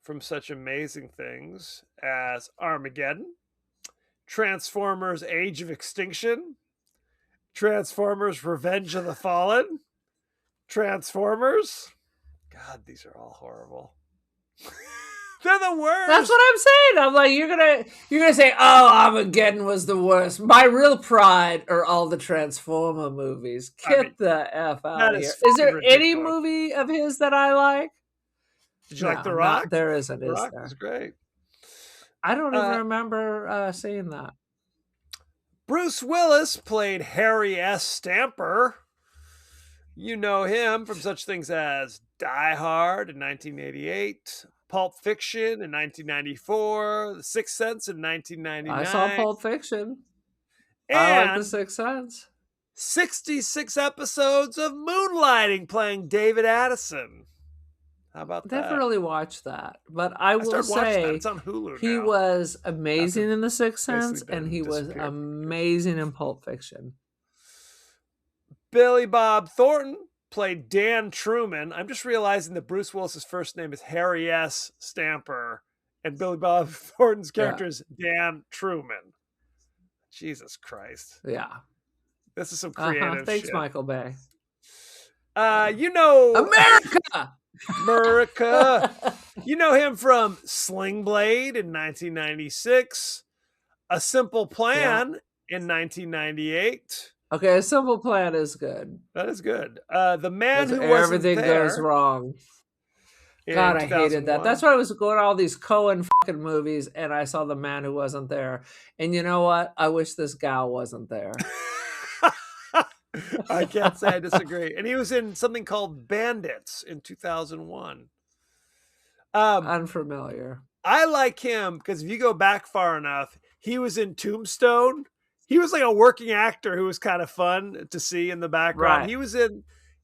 [SPEAKER 2] from such amazing things as Armageddon, Transformers Age of Extinction, Transformers Revenge of the Fallen, Transformers. God, these are all horrible. They're the worst.
[SPEAKER 1] That's what I'm saying. I'm like, you're gonna say, "Oh, Armageddon was the worst." My real pride are all the Transformer movies. Get the f out
[SPEAKER 2] that
[SPEAKER 1] of
[SPEAKER 2] is
[SPEAKER 1] here. Is
[SPEAKER 2] fucking
[SPEAKER 1] there any
[SPEAKER 2] ridiculous.
[SPEAKER 1] movie of his that I like?
[SPEAKER 2] Did you like The
[SPEAKER 1] No,
[SPEAKER 2] Rock?
[SPEAKER 1] there isn't.
[SPEAKER 2] The
[SPEAKER 1] Is
[SPEAKER 2] Rock
[SPEAKER 1] there?
[SPEAKER 2] was great.
[SPEAKER 1] I don't even remember seeing that.
[SPEAKER 2] Bruce Willis played Harry S. Stamper. You know him from such things as Die Hard in 1988, Pulp Fiction in 1994, The Sixth Sense in 1999.
[SPEAKER 1] I saw Pulp Fiction. I like The
[SPEAKER 2] And
[SPEAKER 1] Sixth Sense.
[SPEAKER 2] 66 episodes of Moonlighting playing David Addison. How about that?
[SPEAKER 1] Never really watched that, but I will
[SPEAKER 2] started watching that.
[SPEAKER 1] say
[SPEAKER 2] It's on Hulu
[SPEAKER 1] he
[SPEAKER 2] now.
[SPEAKER 1] was amazing in The Sixth Sense,
[SPEAKER 2] basically
[SPEAKER 1] and he was
[SPEAKER 2] disappeared.
[SPEAKER 1] amazing in Pulp Fiction.
[SPEAKER 2] Billy Bob Thornton played Dan Truman. I'm just realizing that Bruce Willis's first name is Harry S. Stamper, and Billy Bob Thornton's character is Dan Truman. Jesus Christ.
[SPEAKER 1] Yeah.
[SPEAKER 2] This is some creative
[SPEAKER 1] Thanks,
[SPEAKER 2] shit.
[SPEAKER 1] Michael Bay.
[SPEAKER 2] You know
[SPEAKER 1] America!
[SPEAKER 2] America. You know him from Sling Blade in 1996, A Simple Plan in 1998.
[SPEAKER 1] Okay, A Simple Plan is good.
[SPEAKER 2] That is good. The Man
[SPEAKER 1] But
[SPEAKER 2] Who Wasn't
[SPEAKER 1] everything
[SPEAKER 2] There
[SPEAKER 1] goes wrong.
[SPEAKER 2] in
[SPEAKER 1] God, I hated that.
[SPEAKER 2] 2001.
[SPEAKER 1] That's why I was going to all these Cohen fucking movies, and I saw The Man Who Wasn't There. And you know what? I wish this gal wasn't there.
[SPEAKER 2] I can't say I disagree. And he was in something called Bandits in 2001.
[SPEAKER 1] Unfamiliar.
[SPEAKER 2] I like him because if you go back far enough, he was in Tombstone. He was like a working actor who was kind of fun to see in the background.
[SPEAKER 1] Right.
[SPEAKER 2] He was in,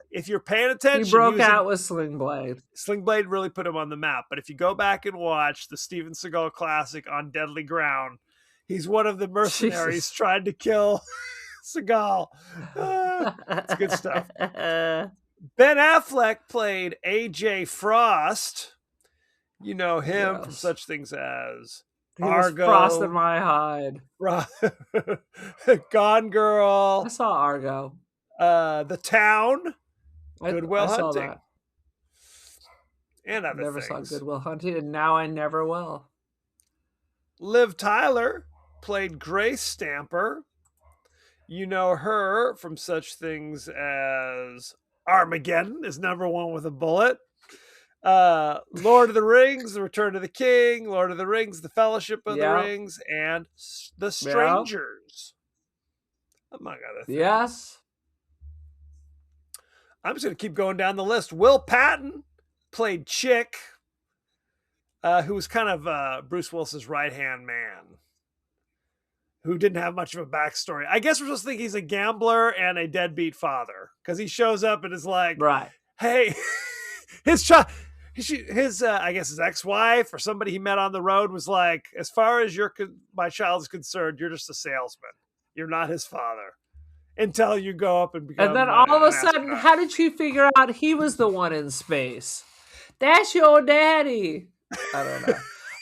[SPEAKER 2] if you're paying attention,
[SPEAKER 1] He broke
[SPEAKER 2] was
[SPEAKER 1] out
[SPEAKER 2] in,
[SPEAKER 1] with Sling Blade.
[SPEAKER 2] Sling Blade really put him on the map. But if you go back and watch the Steven Seagal classic On Deadly Ground, he's one of the mercenaries
[SPEAKER 1] Jesus.
[SPEAKER 2] trying to kill Seagal. It's good stuff. Ben Affleck played AJ Frost. You know him from
[SPEAKER 1] Yes.
[SPEAKER 2] such things as
[SPEAKER 1] He was
[SPEAKER 2] Argo,
[SPEAKER 1] frosting my hide.
[SPEAKER 2] Gone Girl,
[SPEAKER 1] I saw Argo.
[SPEAKER 2] The Town, Good Will
[SPEAKER 1] I saw
[SPEAKER 2] Hunting,
[SPEAKER 1] that.
[SPEAKER 2] and other
[SPEAKER 1] Never
[SPEAKER 2] things.
[SPEAKER 1] saw Good Will Hunting, and now I never will.
[SPEAKER 2] Liv Tyler played Grace Stamper. You know her from such things as Armageddon is #1 with a bullet. Lord of the Rings, The Return of the King, Lord of the Rings, The Fellowship of the Rings, and The Strangers, among other things.
[SPEAKER 1] Yes.
[SPEAKER 2] I'm just going to keep going down the list. Will Patton played Chick, who was kind of Bruce Willis's right-hand man, who didn't have much of a backstory. I guess we're supposed to think he's a gambler and a deadbeat father, because he shows up and is like,
[SPEAKER 1] Right.
[SPEAKER 2] hey, his I guess his ex-wife or somebody he met on the road was like, as far as my child is concerned, you're just a salesman. You're not his father until you go up and become.
[SPEAKER 1] And then all of a
[SPEAKER 2] an
[SPEAKER 1] sudden,
[SPEAKER 2] astronaut.
[SPEAKER 1] how did she figure out he was the one in space? That's your daddy. I don't know.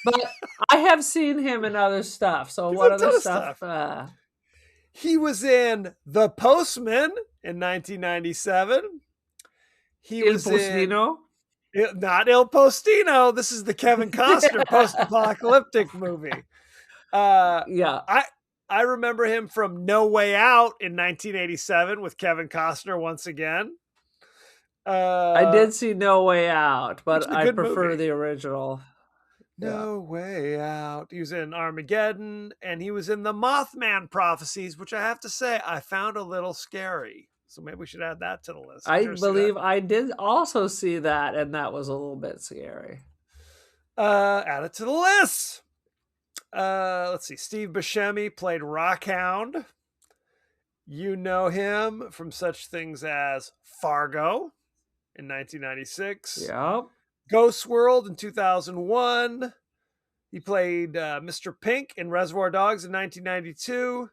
[SPEAKER 1] But I have seen him in other stuff. So
[SPEAKER 2] He's
[SPEAKER 1] what
[SPEAKER 2] in a
[SPEAKER 1] other
[SPEAKER 2] ton of
[SPEAKER 1] stuff?
[SPEAKER 2] He was in The Postman in 1997. He
[SPEAKER 1] Il
[SPEAKER 2] was
[SPEAKER 1] Postino?
[SPEAKER 2] not Il Postino. This is the Kevin Costner post-apocalyptic movie.
[SPEAKER 1] Yeah.
[SPEAKER 2] I remember him from No Way Out in 1987 with Kevin Costner once again.
[SPEAKER 1] I did see No Way Out,
[SPEAKER 2] which is
[SPEAKER 1] but
[SPEAKER 2] a
[SPEAKER 1] I
[SPEAKER 2] good
[SPEAKER 1] prefer
[SPEAKER 2] movie.
[SPEAKER 1] the original.
[SPEAKER 2] No Way Out. He was in Armageddon, and he was in the Mothman Prophecies, which I have to say I found a little scary. So maybe we should add that to the list.
[SPEAKER 1] I
[SPEAKER 2] Did you ever see
[SPEAKER 1] believe
[SPEAKER 2] that?
[SPEAKER 1] I did also see that, and that was a little bit scary.
[SPEAKER 2] Add it to the list. Let's see. Steve Buscemi played Rockhound. You know him from such things as Fargo in 1996.
[SPEAKER 1] Yep.
[SPEAKER 2] Ghost World in 2001. He played Mr. Pink in Reservoir Dogs in 1992.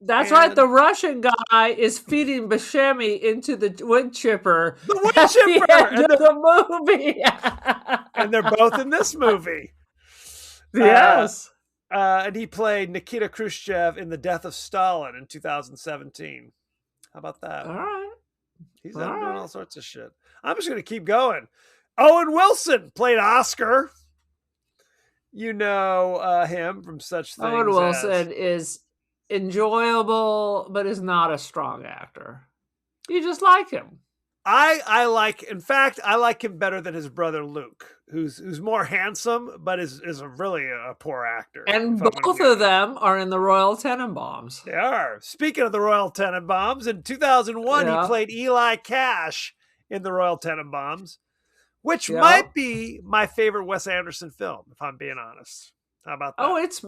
[SPEAKER 1] That's right.
[SPEAKER 2] And-
[SPEAKER 1] The Russian guy is feeding Buscemi into the wood chipper.
[SPEAKER 2] The wood
[SPEAKER 1] at
[SPEAKER 2] chipper!
[SPEAKER 1] the end
[SPEAKER 2] And
[SPEAKER 1] of the movie.
[SPEAKER 2] And they're both in this movie.
[SPEAKER 1] Yes.
[SPEAKER 2] And he played Nikita Khrushchev in The Death of Stalin in 2017. How about that?
[SPEAKER 1] All right.
[SPEAKER 2] He's
[SPEAKER 1] all
[SPEAKER 2] out doing
[SPEAKER 1] right.
[SPEAKER 2] all sorts of shit. I'm just going to keep going. Owen Wilson played Oscar. You know him from such
[SPEAKER 1] Owen
[SPEAKER 2] things as...
[SPEAKER 1] Wilson is enjoyable, but is not a strong actor. You just like him.
[SPEAKER 2] I like, in fact, I like him better than his brother Luke, who's more handsome, but is really a poor actor.
[SPEAKER 1] And
[SPEAKER 2] if I'm gonna
[SPEAKER 1] both
[SPEAKER 2] be
[SPEAKER 1] of
[SPEAKER 2] honest.
[SPEAKER 1] them are in the Royal Tenenbaums.
[SPEAKER 2] They are. Speaking of the Royal Tenenbaums, in 2001,
[SPEAKER 1] Yeah.
[SPEAKER 2] he played Eli Cash in the Royal Tenenbaums, which
[SPEAKER 1] Yeah.
[SPEAKER 2] might be my favorite Wes Anderson film, if I'm being honest. How about that?
[SPEAKER 1] Oh, it's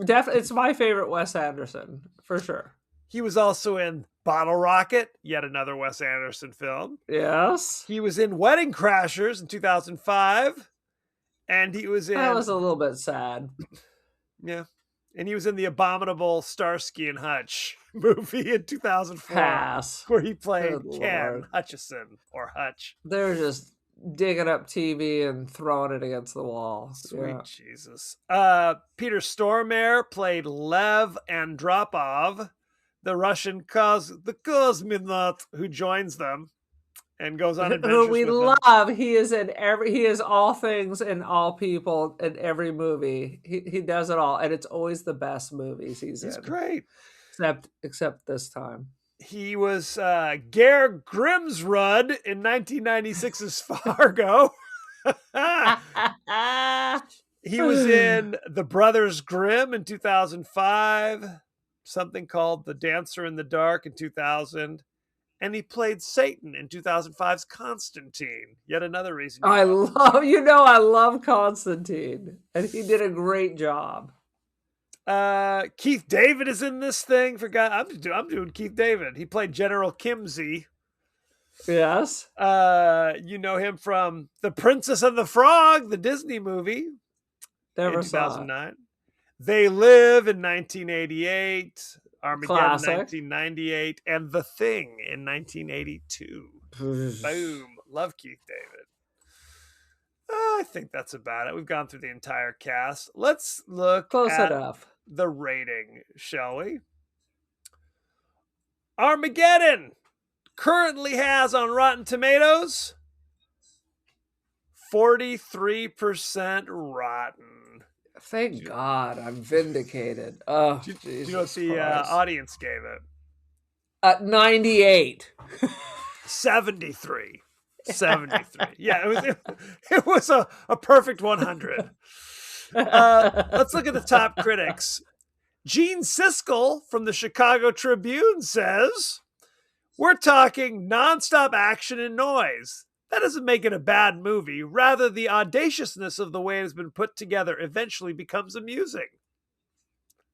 [SPEAKER 1] my favorite Wes Anderson, for sure.
[SPEAKER 2] He was also in Bottle Rocket, yet another Wes Anderson film.
[SPEAKER 1] Yes.
[SPEAKER 2] He was in Wedding Crashers in 2005. And he was in...
[SPEAKER 1] That was a little bit sad.
[SPEAKER 2] Yeah. And he was in the abominable Starsky and Hutch movie in 2004.
[SPEAKER 1] Pass.
[SPEAKER 2] Where he played
[SPEAKER 1] Good
[SPEAKER 2] Ken
[SPEAKER 1] Lord.
[SPEAKER 2] Hutchison, or Hutch.
[SPEAKER 1] They're just digging up TV and throwing it against the wall.
[SPEAKER 2] Sweet
[SPEAKER 1] Yeah.
[SPEAKER 2] Jesus. Peter Stormare played Lev Andropov, the Russian cosmonaut who joins them and goes on adventures
[SPEAKER 1] Who we
[SPEAKER 2] with them.
[SPEAKER 1] love. He is all things and all people in every movie. He does it all, and it's always the best movies he's in.
[SPEAKER 2] He's great.
[SPEAKER 1] Except this time.
[SPEAKER 2] He was Ger Grimsrud in 1996's Fargo. He was in The Brothers Grimm in 2005, something called The Dancer in the Dark in 2000, and he played Satan in 2005's Constantine. Yet another reason.
[SPEAKER 1] I love Constantine, and he did a great job.
[SPEAKER 2] Keith David is in this thing. I'm doing Keith David. He played General Kimsey.
[SPEAKER 1] Yes.
[SPEAKER 2] You know him from The Princess and the Frog, the Disney movie.
[SPEAKER 1] Never
[SPEAKER 2] in
[SPEAKER 1] saw
[SPEAKER 2] 2009. They Live in 1988. Armageddon
[SPEAKER 1] Classic.
[SPEAKER 2] 1998. And The Thing in 1982. Boom. Love Keith David. I think that's about it. We've gone through the entire cast. Let's look
[SPEAKER 1] Close
[SPEAKER 2] at
[SPEAKER 1] enough.
[SPEAKER 2] the rating, shall we? Armageddon currently has on Rotten Tomatoes 43% rotten.
[SPEAKER 1] Thank God, I'm vindicated. Oh,
[SPEAKER 2] Do you
[SPEAKER 1] Jesus
[SPEAKER 2] know what the
[SPEAKER 1] Christ.
[SPEAKER 2] audience gave it?
[SPEAKER 1] 98.
[SPEAKER 2] 73. 73. Yeah, it was a perfect 100. Let's look at the top critics. Gene Siskel from the Chicago Tribune says, "We're talking nonstop action and noise. That doesn't make it a bad movie. Rather, the audaciousness of the way it has been put together eventually becomes amusing."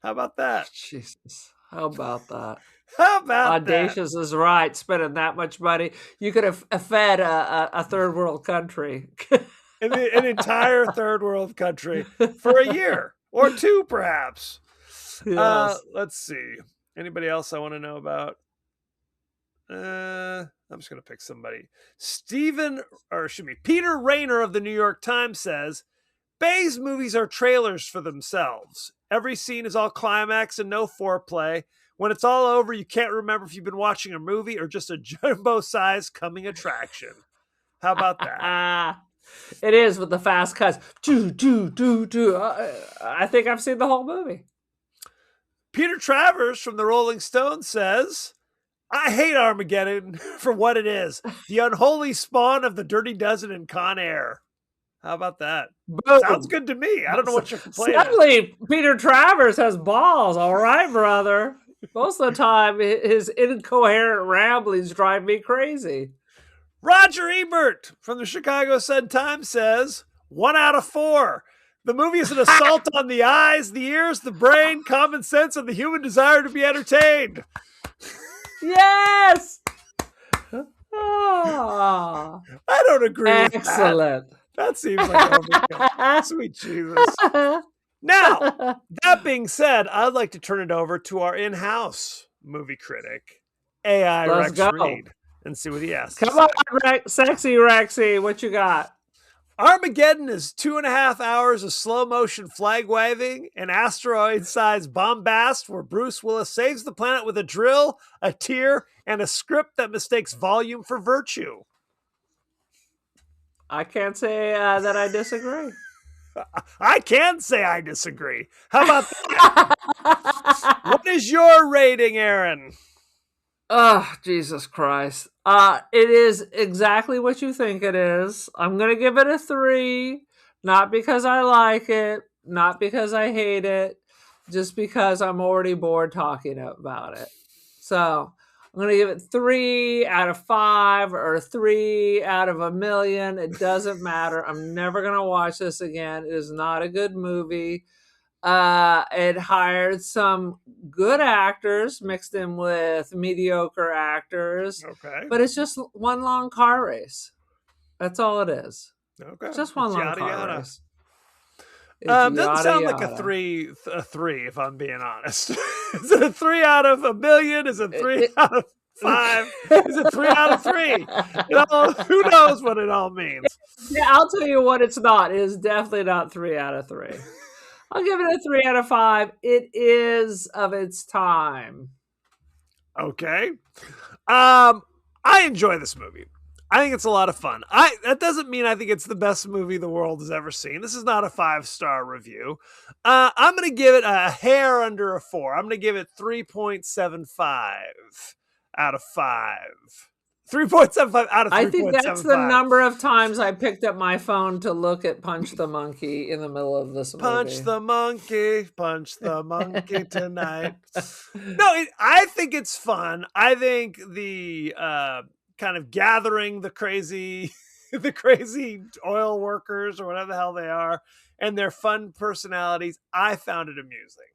[SPEAKER 2] How about that?
[SPEAKER 1] Jesus. How about that?
[SPEAKER 2] How about
[SPEAKER 1] Audacious is right. Spending that much money. You could have fed a third world country.
[SPEAKER 2] that? An entire third world country for a year or two, perhaps.
[SPEAKER 1] Yes.
[SPEAKER 2] Let's see. Anybody else I want to know about? I'm just going to pick somebody. Peter Rayner of the New York Times says, "Bay's movies are trailers for themselves. Every scene is all climax and no foreplay. When it's all over, you can't remember if you've been watching a movie or just a jumbo-sized coming attraction." How about that?
[SPEAKER 1] It is with the fast cuts. I think I've seen the whole movie.
[SPEAKER 2] Peter Travers from the Rolling Stone says, "I hate Armageddon for what it is. The unholy spawn of the Dirty Dozen and Con Air." How about that?
[SPEAKER 1] Boom.
[SPEAKER 2] Sounds good to me. I don't know what you're complaining.
[SPEAKER 1] Suddenly, Peter Travers has balls. All right, brother. Most of the time, his incoherent ramblings drive me crazy.
[SPEAKER 2] Roger Ebert from the Chicago Sun-Times says, 1 out of 4. The movie is an assault on the eyes, the ears, the brain, common sense, and the human desire to be entertained.
[SPEAKER 1] Yes! Oh,
[SPEAKER 2] I don't agree with that.
[SPEAKER 1] excellent.
[SPEAKER 2] That seems like overkill. Sweet Jesus. Now, that being said, I'd like to turn it over to our in-house movie critic, AI
[SPEAKER 1] Let's
[SPEAKER 2] Rex
[SPEAKER 1] go.
[SPEAKER 2] Reed, and see what he has to
[SPEAKER 1] Come
[SPEAKER 2] say.
[SPEAKER 1] on, sexy Rexy, what you got?
[SPEAKER 2] Armageddon is 2.5 hours of slow-motion flag-waving and asteroid-sized bombast where Bruce Willis saves the planet with a drill, a tear, and a script that mistakes volume for virtue.
[SPEAKER 1] I can't say that I disagree.
[SPEAKER 2] I can say I disagree. How about that? What is your rating, Aaron?
[SPEAKER 1] Oh, Jesus Christ. It is exactly what you think it is. I'm going to give it a 3, not because I like it, not because I hate it, just because I'm already bored talking about it. So I'm going to give it 3 out of 5 or 3 out of a million. It doesn't matter. I'm never going to watch this again. It is not a good movie. It hired some good actors mixed in with mediocre actors,
[SPEAKER 2] Okay.
[SPEAKER 1] but it's just one long car race. That's all it is.
[SPEAKER 2] Okay.
[SPEAKER 1] It's just one
[SPEAKER 2] It's
[SPEAKER 1] long
[SPEAKER 2] yada
[SPEAKER 1] car
[SPEAKER 2] yada.
[SPEAKER 1] race. It's
[SPEAKER 2] Doesn't
[SPEAKER 1] yada
[SPEAKER 2] sound like a
[SPEAKER 1] yada.
[SPEAKER 2] three, if I'm being honest. Is it a 3 out of a million? Is it 3 out of 5? Is it 3 out of 3? Who knows what it all means?
[SPEAKER 1] Yeah, I'll tell you what it's not. It is definitely not 3 out of 3. I'll give it a 3 out of 5. It is of its time.
[SPEAKER 2] Okay. I enjoy this movie. I think it's a lot of fun. That doesn't mean I think it's the best movie the world has ever seen. This is not a 5-star review. I'm going to give it a hair under a 4. I'm going to give it 3.75 out of 5. 3.75 out of 3.75.
[SPEAKER 1] I think that's the number of times I picked up my phone to look at Punch the Monkey in the middle of this movie.
[SPEAKER 2] Punch the monkey tonight. No, I think it's fun. I think the kind of gathering the crazy oil workers or whatever the hell they are and their fun personalities, I found it amusing.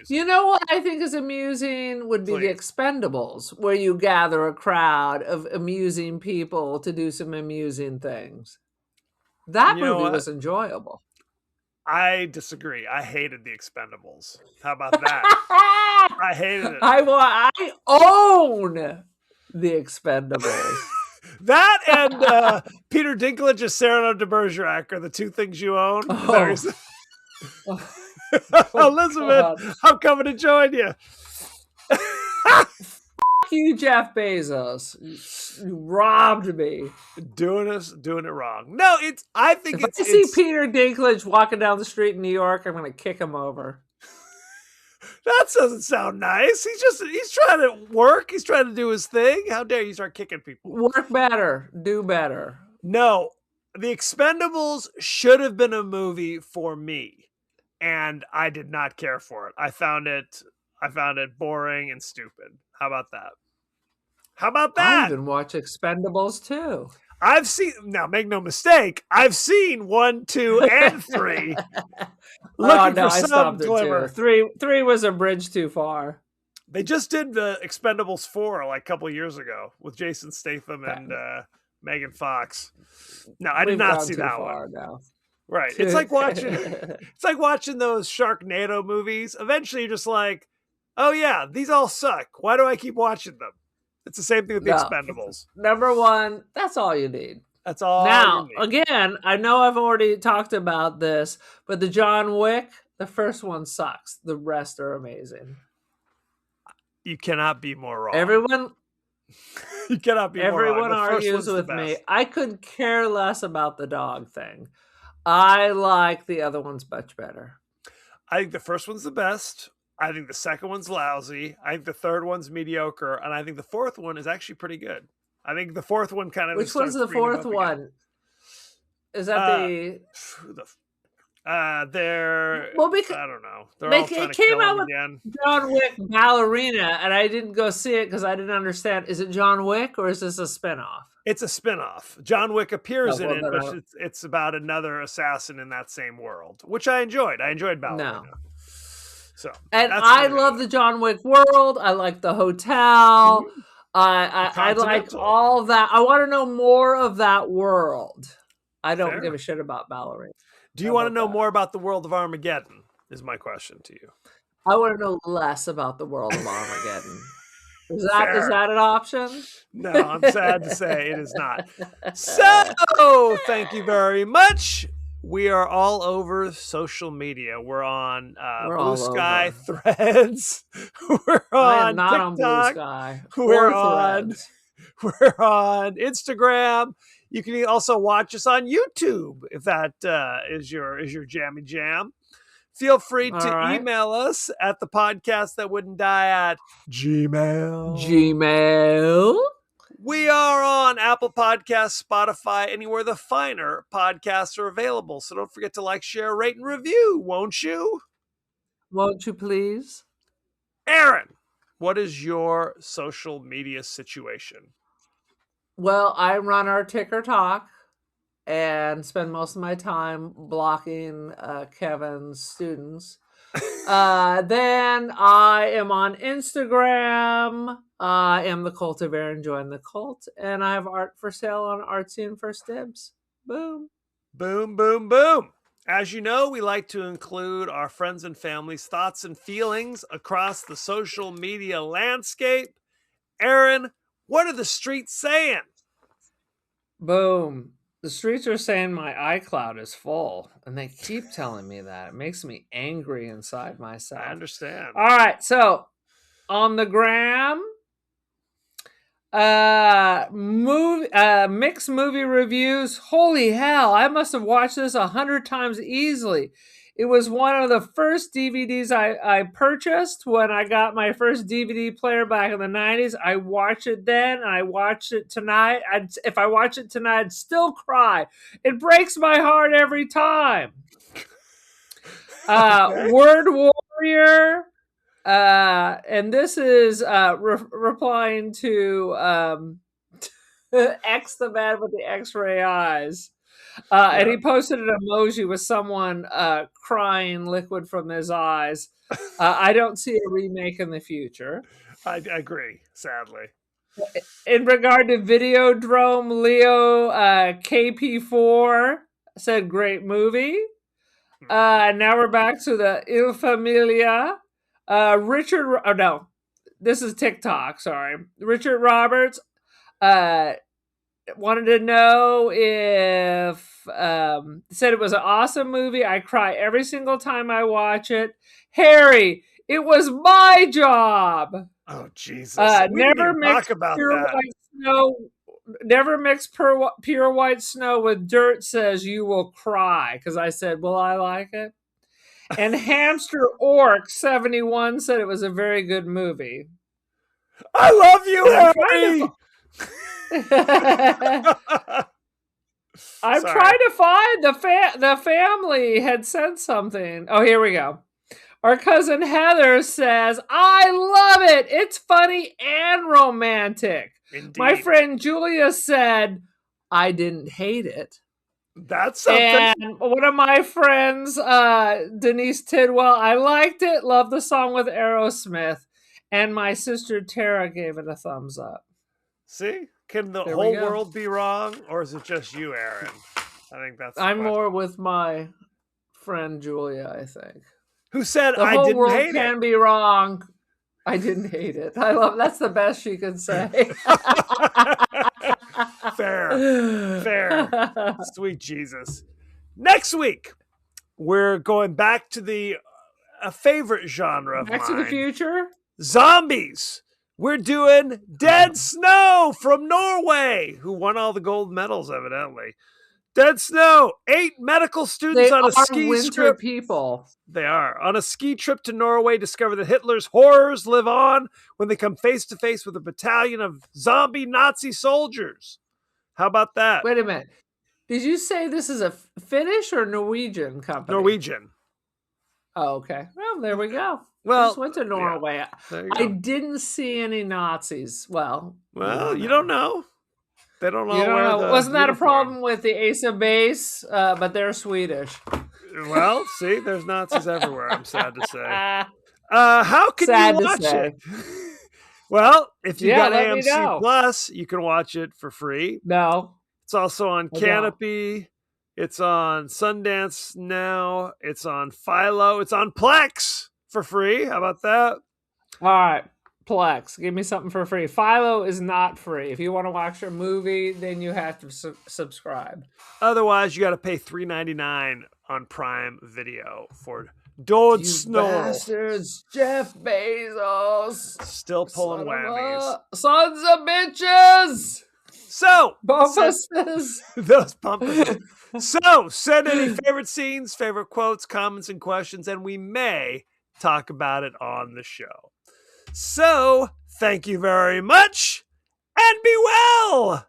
[SPEAKER 2] You
[SPEAKER 1] know what I think is amusing would be the Expendables, where you gather a crowd of amusing people to do some amusing things. That movie was enjoyable.
[SPEAKER 2] I disagree. I hated the Expendables. How about that? I hated it.
[SPEAKER 1] I own the Expendables.
[SPEAKER 2] That and Peter Dinklage as Cyrano de Bergerac are the two things you own. Elizabeth, God. I'm coming to join you.
[SPEAKER 1] Fuck you, Jeff Bezos. You robbed me.
[SPEAKER 2] Doing it wrong. No, I think
[SPEAKER 1] if I see Peter Dinklage walking down the street in New York, I'm going to kick him over.
[SPEAKER 2] That doesn't sound nice. He's trying to work. He's trying to do his thing. How dare you start kicking people?
[SPEAKER 1] Work better. Do better.
[SPEAKER 2] No, The Expendables should have been a movie for me. And I did not care for it. I found it boring and stupid. How about that?
[SPEAKER 1] I even watch Expendables too.
[SPEAKER 2] Now make no mistake, I've seen 1, 2, and 3. Looking for some glimmer.
[SPEAKER 1] 3 was a bridge too far.
[SPEAKER 2] They just did the Expendables 4 like a couple of years ago with Jason Statham and Megan Fox. No, I did not see that one. Now. Right. It's like watching those Sharknado movies. Eventually you're just like, oh yeah, these all suck. Why do I keep watching them? It's the same thing with the Expendables.
[SPEAKER 1] Number 1, that's all you need.
[SPEAKER 2] That's all.
[SPEAKER 1] Now, again, I know I've already talked about this, but the John Wick, the first one sucks. The rest are amazing.
[SPEAKER 2] You cannot be more wrong.
[SPEAKER 1] You cannot be more wrong. Everyone argues with me. I could care less about the dog thing. I like the other ones much better.
[SPEAKER 2] I think the first one's the best. I think the second one's lousy. I think the third one's mediocre. And I think the fourth one is actually pretty good. I think the fourth one kind of...
[SPEAKER 1] Which one's the fourth one? Is that
[SPEAKER 2] I don't know. They're all trying to
[SPEAKER 1] came
[SPEAKER 2] kill
[SPEAKER 1] out
[SPEAKER 2] him
[SPEAKER 1] with
[SPEAKER 2] again.
[SPEAKER 1] John Wick Ballerina, and I didn't go see it because I didn't understand. Is it John Wick or is this a spinoff?
[SPEAKER 2] It's a spinoff. John Wick appears in it, but it's about another assassin in that same world, which I enjoyed. I enjoyed Ballerina.
[SPEAKER 1] No.
[SPEAKER 2] So,
[SPEAKER 1] and I love the John Wick world. I like the hotel. I like all that. I want to know more of that world. I don't give a shit about Ballerina.
[SPEAKER 2] Do you want to know more about the world of Armageddon? Is my question to you.
[SPEAKER 1] I want to know less about the world of Armageddon. Is that an option?
[SPEAKER 2] No, I'm sad to say it is not. So, thank you very much. We are all over social media. We're on Blue Sky, Threads. We're on
[SPEAKER 1] I am not
[SPEAKER 2] TikTok.
[SPEAKER 1] on Blue Sky.
[SPEAKER 2] We're on We're on Instagram. You can also watch us on YouTube if that is your jammy jam. Feel free
[SPEAKER 1] All
[SPEAKER 2] to
[SPEAKER 1] right.
[SPEAKER 2] email us at the podcast that wouldn't die at Gmail.
[SPEAKER 1] Gmail.
[SPEAKER 2] We are on Apple Podcasts, Spotify, anywhere the finer podcasts are available. So don't forget to like, share, rate, and review, won't you?
[SPEAKER 1] Won't you please?
[SPEAKER 2] Aaron, what is your social media situation?
[SPEAKER 1] Well, I run our Ticker Talk and spend most of my time blocking Kevin's students. Then I am on Instagram. I am the Cult of Aaron. Join the cult. And I have art for sale on Artsy and First Dibs. Boom.
[SPEAKER 2] Boom, boom, boom. As you know, we like to include our friends and family's thoughts and feelings across the social media landscape. Aaron, what are the streets saying?
[SPEAKER 1] Boom. The streets are saying my iCloud is full, and they keep telling me that. It makes me angry inside myself.
[SPEAKER 2] I understand.
[SPEAKER 1] All right, so on the gram, mixed movie reviews. Holy hell, I must have watched this 100 times easily. It was one of the first DVDs I purchased when I got my first DVD player back in the 90s. I watched it then, and I watched it tonight. If I watch it tonight, I'd still cry. It breaks my heart every time. Word Warrior. And this is replying to X the man with the X-ray eyes. And he posted an emoji with someone crying liquid from his eyes. I don't see a remake in the future.
[SPEAKER 2] I agree, sadly.
[SPEAKER 1] In regard to Videodrome, Leo KP4 said great movie. Now we're back to the Il Familia. This is TikTok, sorry. Richard Roberts wanted to know if said it was an awesome movie. I cry every single time I watch it. Harry, it was my job.
[SPEAKER 2] Oh Jesus!
[SPEAKER 1] Never mix pure white snow. Never mix pure white snow with dirt. Says you will cry because I said, "Well, I like it." And Hamster Orc 71 said it was a very good movie.
[SPEAKER 2] I love you, Harry.
[SPEAKER 1] I'm trying to find the family had said something. Oh, here we go. Our cousin Heather says, I love it. It's funny and romantic.
[SPEAKER 2] Indeed.
[SPEAKER 1] My friend Julia said, I didn't hate it.
[SPEAKER 2] That's something.
[SPEAKER 1] And one of my friends, Denise Tidwell, I liked it. Loved the song with Aerosmith. And my sister Tara gave it a thumbs up.
[SPEAKER 2] See? Can the whole world be wrong? Or is it just you, Aaron? I think that's
[SPEAKER 1] I'm more with my friend Julia, I think.
[SPEAKER 2] Who said
[SPEAKER 1] the
[SPEAKER 2] I
[SPEAKER 1] whole
[SPEAKER 2] didn't
[SPEAKER 1] world
[SPEAKER 2] hate
[SPEAKER 1] can
[SPEAKER 2] it?
[SPEAKER 1] Be wrong. I didn't hate it. I love that's the best she could say.
[SPEAKER 2] Fair. Sweet Jesus. Next week, we're going back to a favorite genre of
[SPEAKER 1] Back
[SPEAKER 2] mine.
[SPEAKER 1] to the Future?
[SPEAKER 2] Zombies. We're doing Dead Snow from Norway, who won all the gold medals, evidently. Dead Snow, 8 medical students on a ski trip.
[SPEAKER 1] People.
[SPEAKER 2] They are. On a ski trip to Norway, discover that Hitler's horrors live on when they come face to face with a battalion of zombie Nazi soldiers. How about that?
[SPEAKER 1] Wait a minute. Did you say this is a Finnish or Norwegian company?
[SPEAKER 2] Norwegian.
[SPEAKER 1] Oh, okay. Well, there we go.
[SPEAKER 2] Well,
[SPEAKER 1] just went to Norway.
[SPEAKER 2] Yeah,
[SPEAKER 1] I didn't see any Nazis. Well,
[SPEAKER 2] you don't know. They don't know.
[SPEAKER 1] Wasn't that a problem with the Ace of Base? But they're Swedish.
[SPEAKER 2] Well, see, there's Nazis everywhere. I'm sad to say. How can you watch it? Well, if you got AMC Plus, you can watch it for free.
[SPEAKER 1] No,
[SPEAKER 2] it's also on Canopy. It's on Sundance Now. It's on Philo. It's on Plex for free. How about that?
[SPEAKER 1] All right. Plex, give me something for free. Philo is not free. If you want to watch a movie, then you have to subscribe.
[SPEAKER 2] Otherwise, you got to pay $3.99 on Prime Video for Don't
[SPEAKER 1] You
[SPEAKER 2] snore.
[SPEAKER 1] bastards, Jeff Bezos.
[SPEAKER 2] Still pulling whammies.
[SPEAKER 1] Sons of bitches.
[SPEAKER 2] So,
[SPEAKER 1] Bumpuses.
[SPEAKER 2] those bumpers. So, send any favorite scenes, favorite quotes, comments, and questions, and we may talk about it on the show. So, thank you very much, and be well.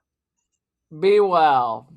[SPEAKER 1] Be well.